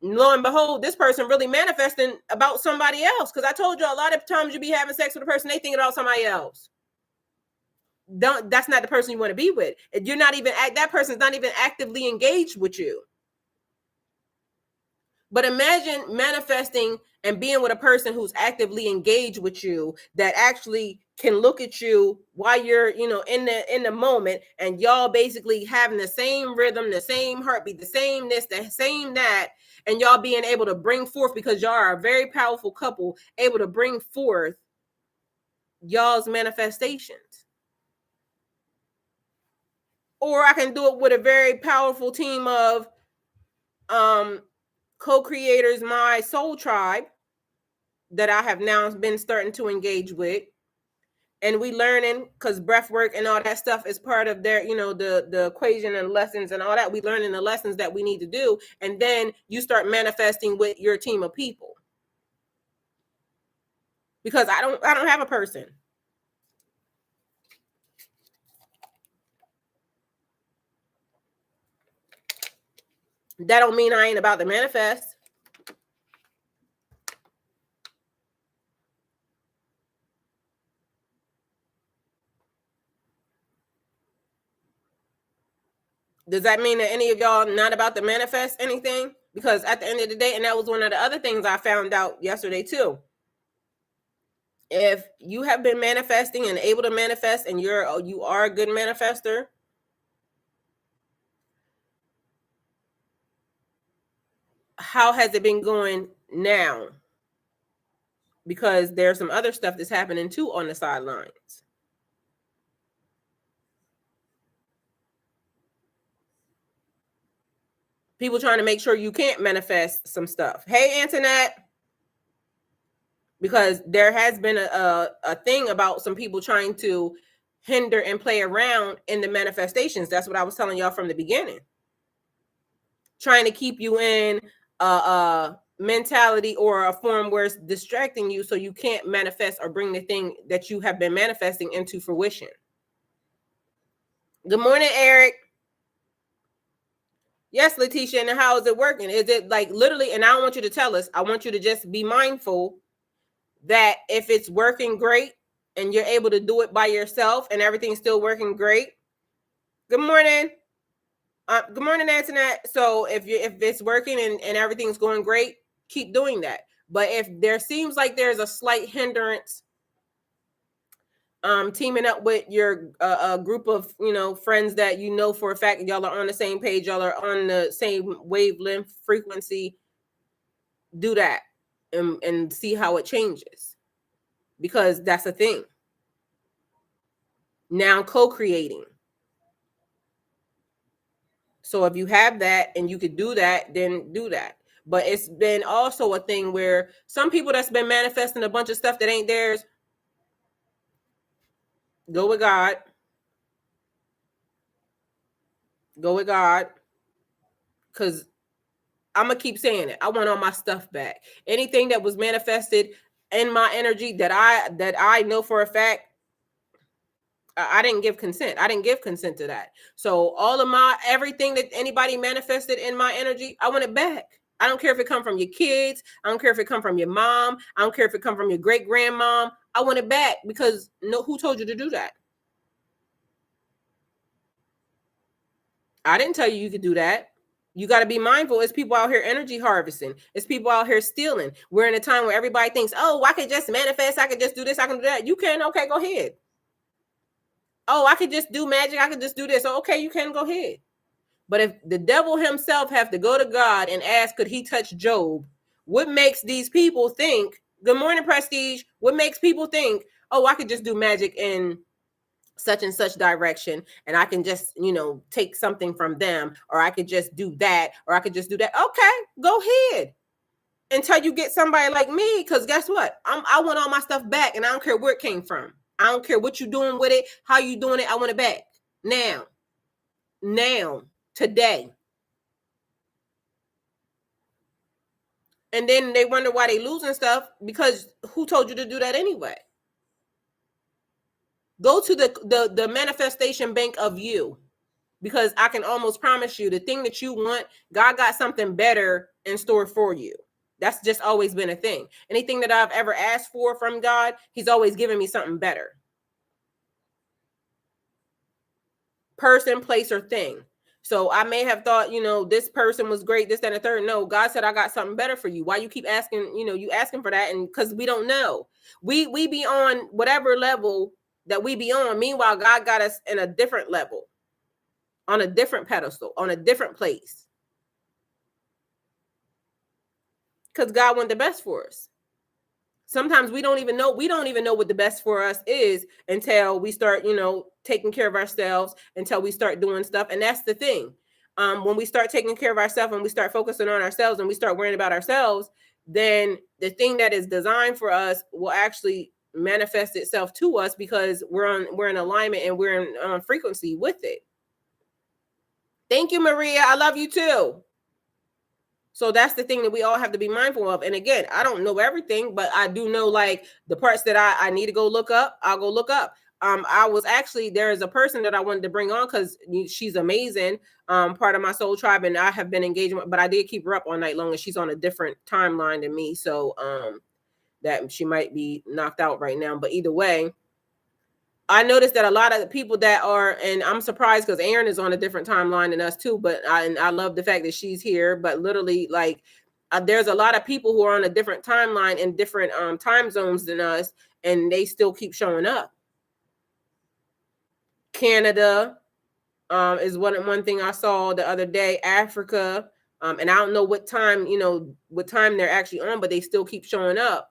lo and behold, this person really manifesting about somebody else. Because I told you a lot of times you be having sex with a person, they think about somebody else. That's not the person you want to be with. You're not even that person's not even actively engaged with you. But imagine manifesting and being with a person who's actively engaged with you, that actually can look at you while you're, in the moment, and y'all basically having the same rhythm, the same heartbeat, the same this, the same that, and y'all being able to bring forth, because y'all are a very powerful couple, able to bring forth y'all's manifestations. Or I can do it with a very powerful team of co-creators, my soul tribe, that I have now been starting to engage with. And we learning, because breath work and all that stuff is part of their, the equation and lessons and all that. We learning the lessons that we need to do. And then you start manifesting with your team of people. Because I don't have a person. That don't mean I ain't about to manifest. Does that mean that any of y'all not about to manifest anything? Because at the end of the day, and that was one of the other things I found out yesterday too. If you have been manifesting and able to manifest, and you are a good manifester, how has it been going now? Because there's some other stuff that's happening too on the sidelines. People trying to make sure you can't manifest some stuff. Hey, Antoinette. Because there has been a thing about some people trying to hinder and play around in the manifestations. That's what I was telling y'all from the beginning. Trying to keep you in a mentality or a form where it's distracting you so you can't manifest or bring the thing that you have been manifesting into fruition. Good morning, Eric. Yes, Letitia, and how is it working? Is it like literally, and I don't want you to tell us, I want you to just be mindful that if it's working great and you're able to do it by yourself and everything's still working great. Good morning. Good morning, Antoinette. So if it's working and everything's going great, keep doing that. But if there seems like there's a slight hindrance, teaming up with your a group of friends that you know for a fact y'all are on the same page, y'all are on the same wavelength frequency, do that and see how it changes, because that's a thing. Now co-creating. So if you have that and you could do that, then do that. But it's been also a thing where some people that's been manifesting a bunch of stuff that ain't theirs, go with God. Go with God. Because I'm going to keep saying it. I want all my stuff back. Anything that was manifested in my energy that I know for a fact, I didn't give consent. I didn't give consent to that. So all of everything that anybody manifested in my energy, I want it back. I don't care if it come from your kids. I don't care if it come from your mom. I don't care if it come from your great grandmom. I want it back, because who told you to do that? I didn't tell you could do that. You got to be mindful. It's people out here energy harvesting. It's people out here stealing. We're in a time where everybody thinks, oh, I could just manifest. I could just do this. I can do that. You can. Okay, go ahead. Oh, I could just do magic. I could just do this. Okay, you can, go ahead. But if the devil himself have to go to God and ask, could he touch Job? What makes these people think, good morning, Prestige, what makes people think, oh, I could just do magic in such and such direction, and I can just, take something from them, or I could just do that, or I could just do that. Okay, go ahead. Until you get somebody like me, because guess what? I want all my stuff back, and I don't care where it came from. I don't care what you're doing with it, how you doing it. I want it back now, today. And then they wonder why they losing stuff, because who told you to do that anyway? Go to the manifestation bank of you, because I can almost promise you the thing that you want, God got something better in store for you. That's just always been a thing. Anything that I've ever asked for from God, he's always given me something better. Person, place, or thing. So I may have thought, this person was great, this, that, and the third. No, God said, I got something better for you. Why you keep asking, you asking for that? And because we don't know. We be on whatever level that we be on. Meanwhile, God got us in a different level, on a different pedestal, on a different place. Because God wanted the best for us. Sometimes we don't even know what the best for us is until we start, taking care of ourselves, until we start doing stuff. And that's the thing. When we start taking care of ourselves and we start focusing on ourselves and we start worrying about ourselves, then the thing that is designed for us will actually manifest itself to us, because we're in alignment and we're on frequency with it. Thank you, Maria. I love you too. So that's the thing that we all have to be mindful of. And again, I don't know everything, but I do know like the parts that I need to go look up. I'll go look up. There is a person that I wanted to bring on because she's amazing. Part of my soul tribe, and I have been engaging with, but I did keep her up all night long, and she's on a different timeline than me. So that she might be knocked out right now. But either way, I noticed that a lot of the people that are, and I'm surprised because Erin is on a different timeline than us too, but I love the fact that she's here. But literally, like, there's a lot of people who are on a different timeline in different time zones than us, and they still keep showing up. Canada is one thing I saw the other day. Africa, and I don't know what time, what time they're actually on, but they still keep showing up.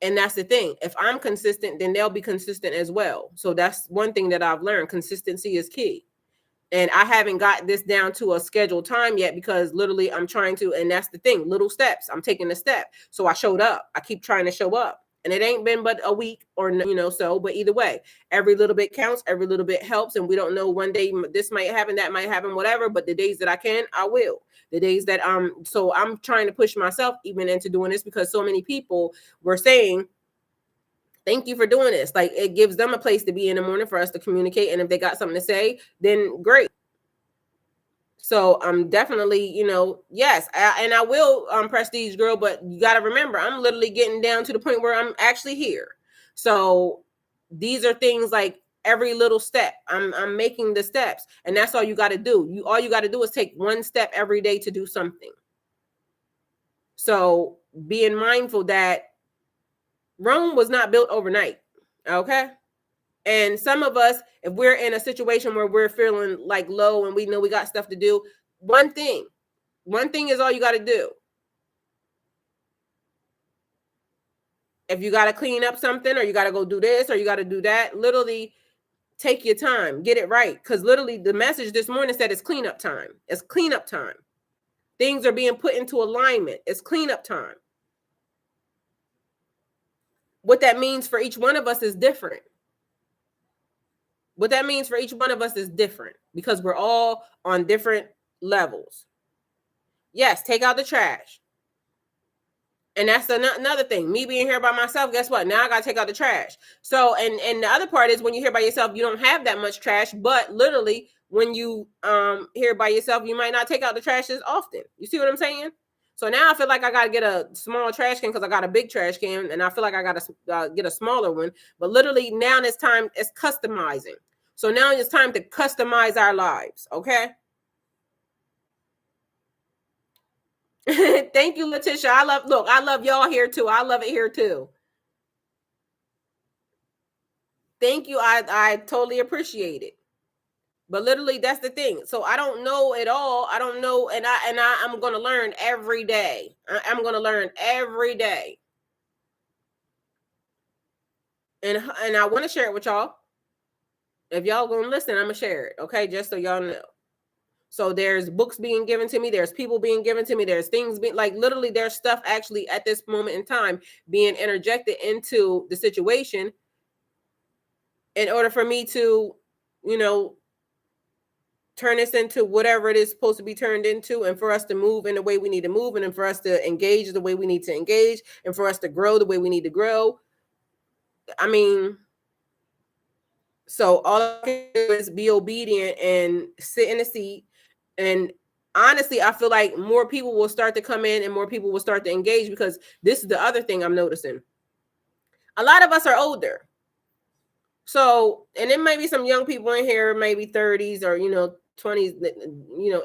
And that's the thing. If I'm consistent, then they'll be consistent as well. So that's one thing that I've learned. Consistency is key. And I haven't got this down to a scheduled time yet because literally I'm trying to, and that's the thing, little steps. I'm taking a step. So I showed up. I keep trying to show up. And it ain't been but a week or, but either way, every little bit counts. Every little bit helps. And we don't know, one day this might happen, that might happen, whatever. But the days that I can, I will. The days that so I'm trying to push myself even into doing this because so many people were saying, thank you for doing this. Like, it gives them a place to be in the morning for us to communicate. And if they got something to say, then great. So I'm definitely, yes, I will prestige girl, but you got to remember, I'm literally getting down to the point where I'm actually here. So these are things like every little step. I'm making the steps, and that's all you got to do. All you got to do is take one step every day to do something. So being mindful that Rome was not built overnight. Okay. And some of us, if we're in a situation where we're feeling like low and we know we got stuff to do, one thing is all you got to do. If you got to clean up something, or you got to go do this, or you got to do that, literally take your time, get it right. Because literally the message this morning said it's cleanup time. It's cleanup time. Things are being put into alignment. It's cleanup time. What that means for each one of us is different. What that means for each one of us is different because we're all on different levels. Yes, take out the trash. And that's another thing. Me being here by myself, guess what? Now I got to take out the trash. So, and the other part is when you're here by yourself, you don't have that much trash. But literally, when you here by yourself, you might not take out the trash as often. You see what I'm saying? So now I feel like I got to get a small trash can because I got a big trash can. And I feel like I got to get a smaller one. But literally now it's time, it's customizing. So now it's time to customize our lives. Okay. Thank you, Letitia. I love y'all here too. I love it here too. Thank you. I totally appreciate it. But literally, that's the thing. So I don't know it all. I don't know, and I'm going to learn every day. I'm going to learn every day. And I want to share it with y'all. If y'all going to listen, I'm going to share it. Okay, just so y'all know. So there's books being given to me. There's people being given to me. There's things being, like, literally there's stuff actually at this moment in time being interjected into the situation in order for me to, turn this into whatever it is supposed to be turned into, and for us to move in the way we need to move, and then for us to engage the way we need to engage, and for us to grow the way we need to grow. I mean, so all I can do is be obedient and sit in the seat. And honestly, I feel like more people will start to come in and more people will start to engage, because this is the other thing I'm noticing. A lot of us are older. So, and there might be some young people in here, maybe 30s or, 20s,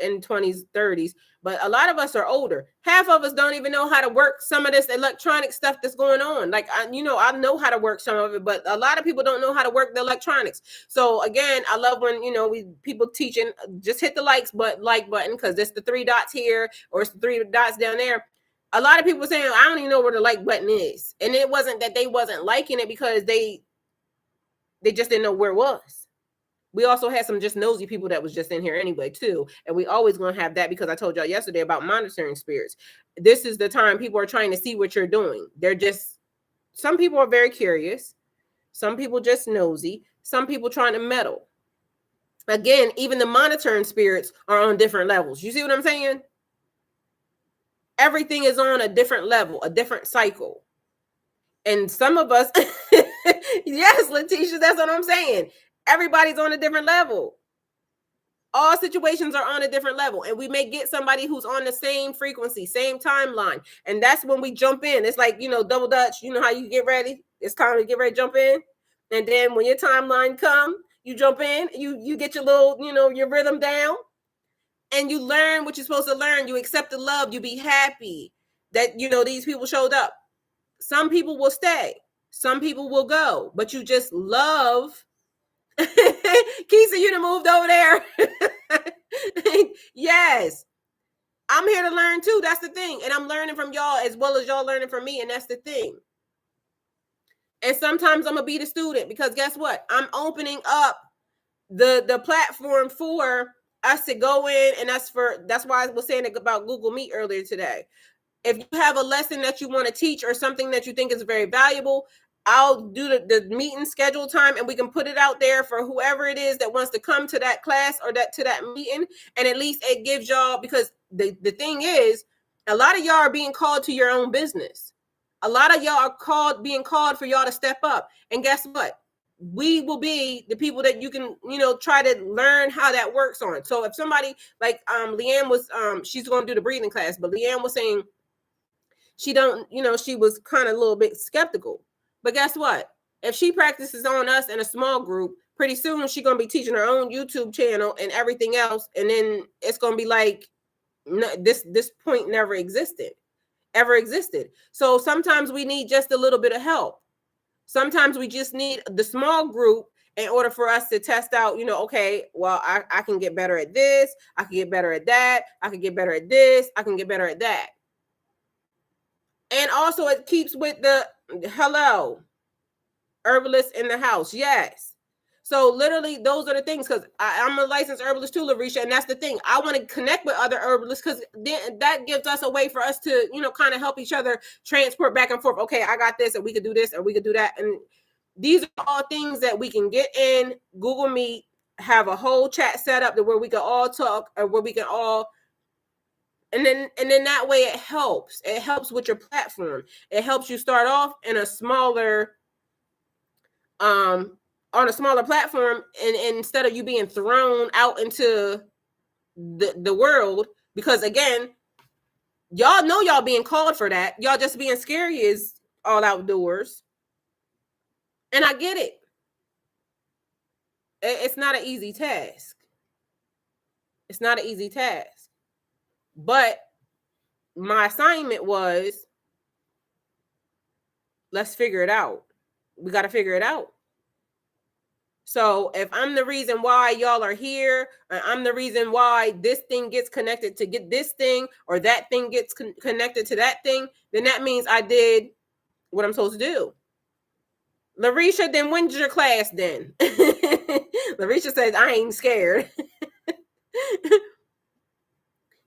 in 20s, 30s, but a lot of us are older. Half of us don't even know how to work some of this electronic stuff that's going on. Like, I know how to work some of it, but a lot of people don't know how to work the electronics. So again, I love when, people teaching, just hit the like button, because it's the 3 dots here, or it's the 3 dots down there. A lot of people saying, I don't even know where the like button is. And it wasn't that they wasn't liking it, because they just didn't know where it was. We also had some just nosy people that was just in here anyway, too. And we always going to have that, because I told y'all yesterday about monitoring spirits. This is the time people are trying to see what you're doing. Some people are very curious. Some people just nosy. Some people trying to meddle. Again, even the monitoring spirits are on different levels. You see what I'm saying? Everything is on a different level, a different cycle. And some of us, yes, Letitia, that's what I'm saying. Everybody's on a different level. All situations are on a different level. And we may get somebody who's on the same frequency, same timeline. And that's when we jump in. It's like, double dutch. You know how you get ready? It's time to get ready to jump in. And then when your timeline come, you jump in, you get your little, your rhythm down, and you learn what you're supposed to learn. You accept the love. You be happy that, these people showed up. Some people will stay. Some people will go, but you just love. Keisha, you done moved over there. Yes. I'm here to learn too. That's the thing. And I'm learning from y'all as well as y'all learning from me. And that's the thing. And sometimes I'm going to be the student, because guess what? I'm opening up the platform for us to go in, and that's why I was saying about Google Meet earlier today. If you have a lesson that you want to teach or something that you think is very valuable, I'll do the meeting schedule time, and we can put it out there for whoever it is that wants to come to that class or to that meeting. And at least it gives y'all, because the thing is, a lot of y'all are being called to your own business. A lot of y'all are being called for y'all to step up. And guess what? We will be the people that you can, try to learn how that works on. So if somebody like Leanne was, she's going to do the breathing class, but Leanne was saying she was kind of a little bit skeptical. But guess what? If she practices on us in a small group, pretty soon she's going to be teaching her own YouTube channel and everything else. And then it's going to be like, no, this point never existed. So sometimes we need just a little bit of help. Sometimes we just need the small group in order for us to test out, okay, well, I can get better at this. I can get better at that. I can get better at this. I can get better at that. And also it keeps with the hello, herbalist in the house. Yes. So literally those are the things, because I'm a licensed herbalist too, Larisha. And that's the thing. I want to connect with other herbalists, because that gives us a way for us to, kind of help each other transport back and forth. Okay, I got this, and we could do this, and we could do that. And these are all things that we can get in Google Meet, have a whole chat set up to where we can all talk, or where we can all, and then that way it helps. It helps with your platform. It helps you start off in a smaller, on a smaller platform, and instead of you being thrown out into the world, because again, y'all know y'all being called for that. Y'all just being scary is all outdoors. And I get it. It's not an easy task. It's not an easy task. But my assignment was, let's figure it out. We got to figure it out. So if I'm the reason why y'all are here, I'm the reason why this thing gets connected to get this thing, or that thing gets connected to that thing, then that means I did what I'm supposed to do. Larisha, then when's your class then? Larisha says, I ain't scared.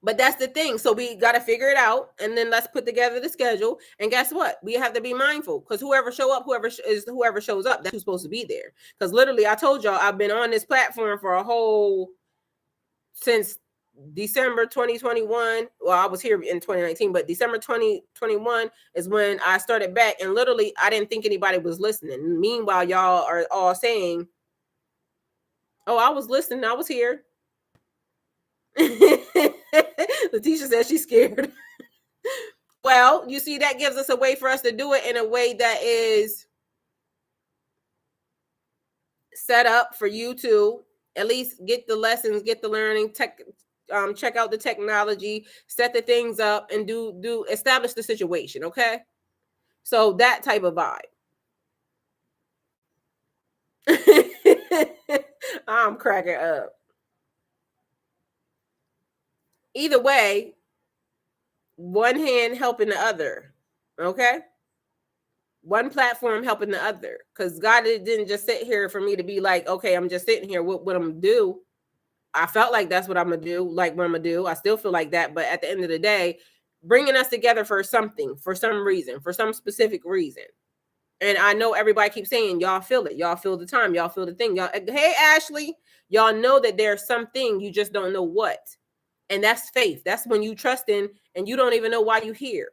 But that's the thing. So we got to figure it out, and then let's put together the schedule. And guess what? We have to be mindful, because whoever shows up, that's who's supposed to be there. Because literally, I told y'all, I've been on this platform for since December 2021. Well, I was here in 2019, but December 2021 is when I started back. And literally, I didn't think anybody was listening. Meanwhile, y'all are all saying, oh, I was listening. I was here. Letitia says she's scared. Well, you see, that gives us a way for us to do it in a way that is set up for you to at least get the lessons, get the learning, check out the technology, set the things up, and do establish the situation. Okay, so that type of vibe. I'm cracking up. Either way, one hand helping the other. Okay, one platform helping the other, because God didn't just sit here for me to be like, okay, I'm just sitting here. What I'm gonna do? I felt like that's what I'm gonna do. Like what I'm gonna do. I still feel like that, but at the end of the day, bringing us together for something, for some reason, for some specific reason. And I know everybody keeps saying, y'all feel it. Y'all feel the time. Y'all feel the thing. Y'all, hey, Ashley, y'all know that there's something, you just don't know what. And that's faith. That's when you trust in and you don't even know why you're here.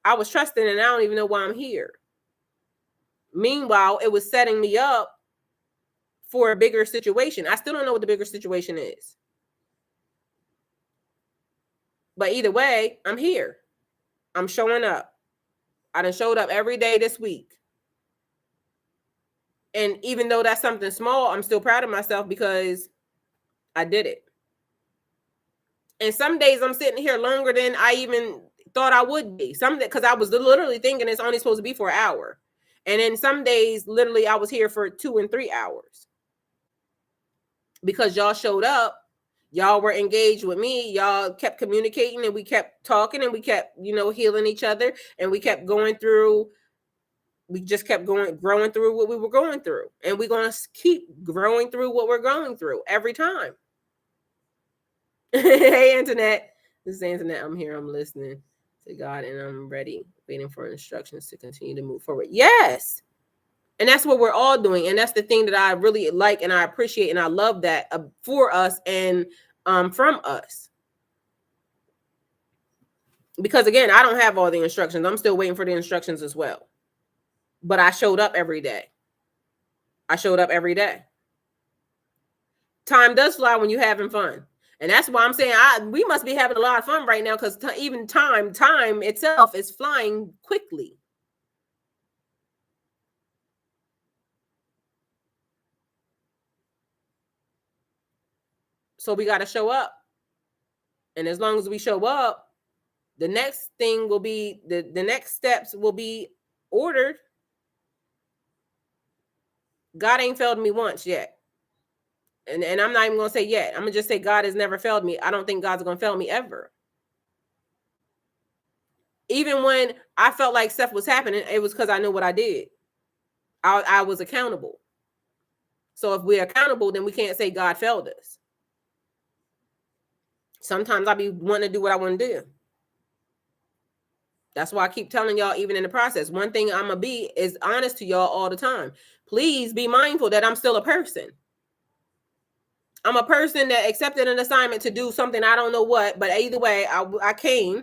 I was trusting and I don't even know why I'm here. Meanwhile, it was setting me up for a bigger situation. I still don't know what the bigger situation is. But either way, I'm here. I'm showing up. I done showed up every day this week. And even though that's something small, I'm still proud of myself because I did it. And some days I'm sitting here longer than I even thought I would be. Some because I was literally thinking it's only supposed to be for an hour. And then some days, literally, I was here for 2 and 3 hours. Because y'all showed up, y'all were engaged with me, y'all kept communicating, and we kept talking, and we kept, healing each other, and we kept going through. We just kept growing through what we were going through, and we're gonna keep growing through what we're going through every time. Hey, Internet. This is Internet. I'm here. I'm listening to God, and I'm ready, waiting for instructions to continue to move forward. Yes. And that's what we're all doing. And that's the thing that I really like and I appreciate. And I love that for us and from us. Because again, I don't have all the instructions. I'm still waiting for the instructions as well. But I showed up every day. I showed up every day. Time does fly when you're having fun. And that's why I'm saying we must be having a lot of fun right now, because even time itself is flying quickly. So we got to show up. And as long as we show up, the next thing will be, the next steps will be ordered. God ain't failed me once yet. And I'm not even going to say yet. I'm going to just say God has never failed me. I don't think God's going to fail me ever. Even when I felt like stuff was happening, it was because I knew what I did. I was accountable. So if we're accountable, then we can't say God failed us. Sometimes I'll be wanting to do what I want to do. That's why I keep telling y'all, even in the process, one thing I'm going to be is honest to y'all all the time. Please be mindful that I'm still a person. I'm a person that accepted an assignment to do something, I don't know what, but either way, I came.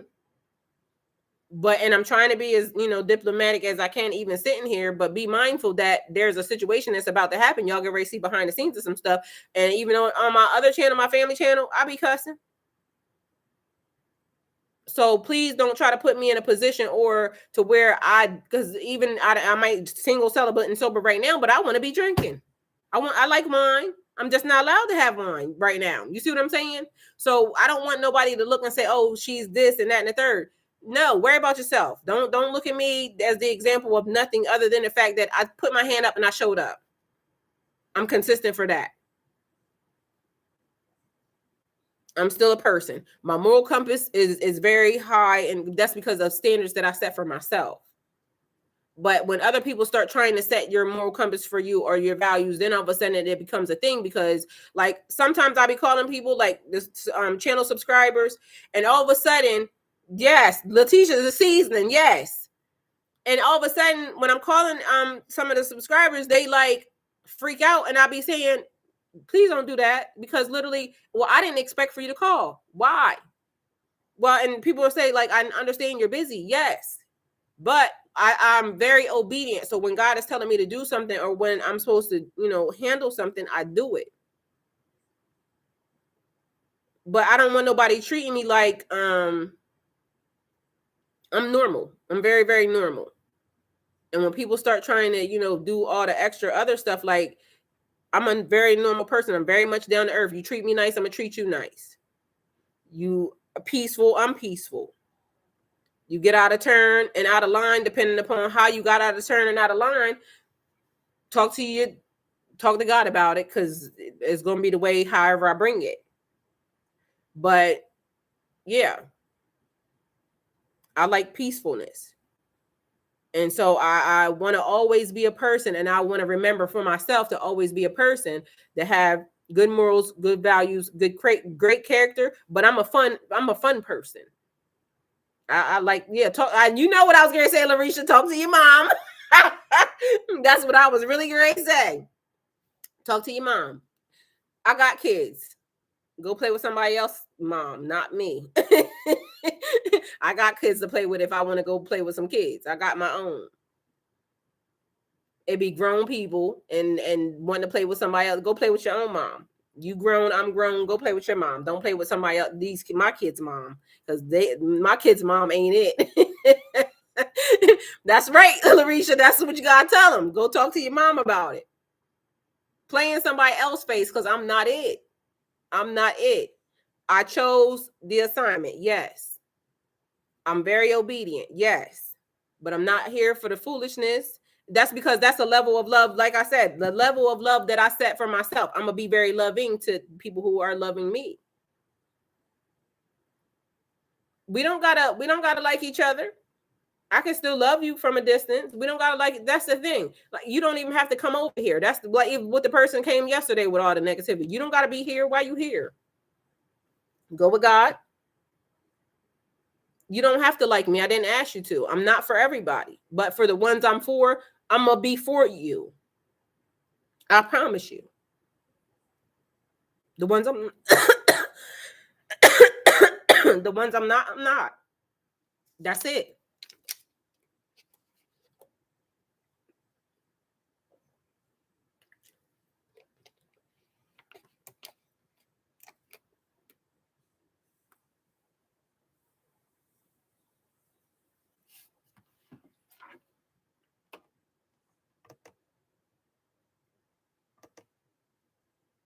And I'm trying to be as, diplomatic as I can, even sitting here, but be mindful that there's a situation that's about to happen. Y'all get ready to see behind the scenes of some stuff. And even on my other channel, my family channel, I be cussing. So please don't try to put me in a position or to where because even I might single celibate and sober right now, but I want to be drinking. I like wine. I'm just not allowed to have wine right now. You see what I'm saying? So I don't want nobody to look and say, oh, she's this and that and the third. No, worry about yourself. Don't look at me as the example of nothing other than the fact that I put my hand up and I showed up. I'm consistent for that. I'm still a person. My moral compass is very high, and that's because of standards that I set for myself. But when other people start trying to set your moral compass for you or your values, then all of a sudden it becomes a thing. Because like sometimes I'll be calling people like this channel subscribers, and all of a sudden, yes, Letitia's a seasoning, yes. And all of a sudden, when I'm calling some of the subscribers, they like freak out, and I'll be saying, please don't do that, because literally, well, I didn't expect for you to call. Why? Well, and people will say, like, I understand you're busy. Yes. But I'm very obedient. So when God is telling me to do something, or when I'm supposed to, handle something, I do it. But I don't want nobody treating me like I'm normal. I'm very, very normal. And when people start trying to, do all the extra other stuff, like, I'm a very normal person. I'm very much down to earth. You treat me nice, I'm gonna treat you nice. You are peaceful, I'm peaceful. You get out of turn and out of line, depending upon how you got out of turn and out of line. Talk to God about it, because it's gonna be the way however I bring it. But yeah, I like peacefulness. And so I want to always be a person, and I want to remember for myself to always be a person that have good morals, good values, great character. But I'm a fun person. I like, talk. You know what I was going to say, Larisha? Talk to your mom. That's what I was really going to say. Talk to your mom. I got kids. Go play with somebody else, mom, not me. I got kids to play with if I want to go play with some kids. I got my own. It be grown people and want to play with somebody else. Go play with your own mom. You grown, I'm grown. Go play with your mom. Don't play with somebody else. My kids' mom, because my kids' mom ain't it. That's right, Larisha. That's what you gotta tell them. Go talk to your mom about it. playing somebody else's face because I'm not it. I'm not it. I chose the assignment. Yes. I'm very obedient. Yes. But I'm not here for the foolishness. That's because that's a level of love. Like I said, the level of love that I set for myself. I'm going to be very loving to people who are loving me. We don't gotta like each other. I can still love you from a distance. We don't gotta like. That's the thing. Like, you don't even have to come over here. That's like what the person came yesterday with all the negativity. You don't gotta be here. Why you here? Go with God. You don't have to like me. I didn't ask you to. I'm not for everybody, but for the ones I'm for, I'm gonna be for you. I promise you. The ones I'm the ones I'm not, I'm not. That's it.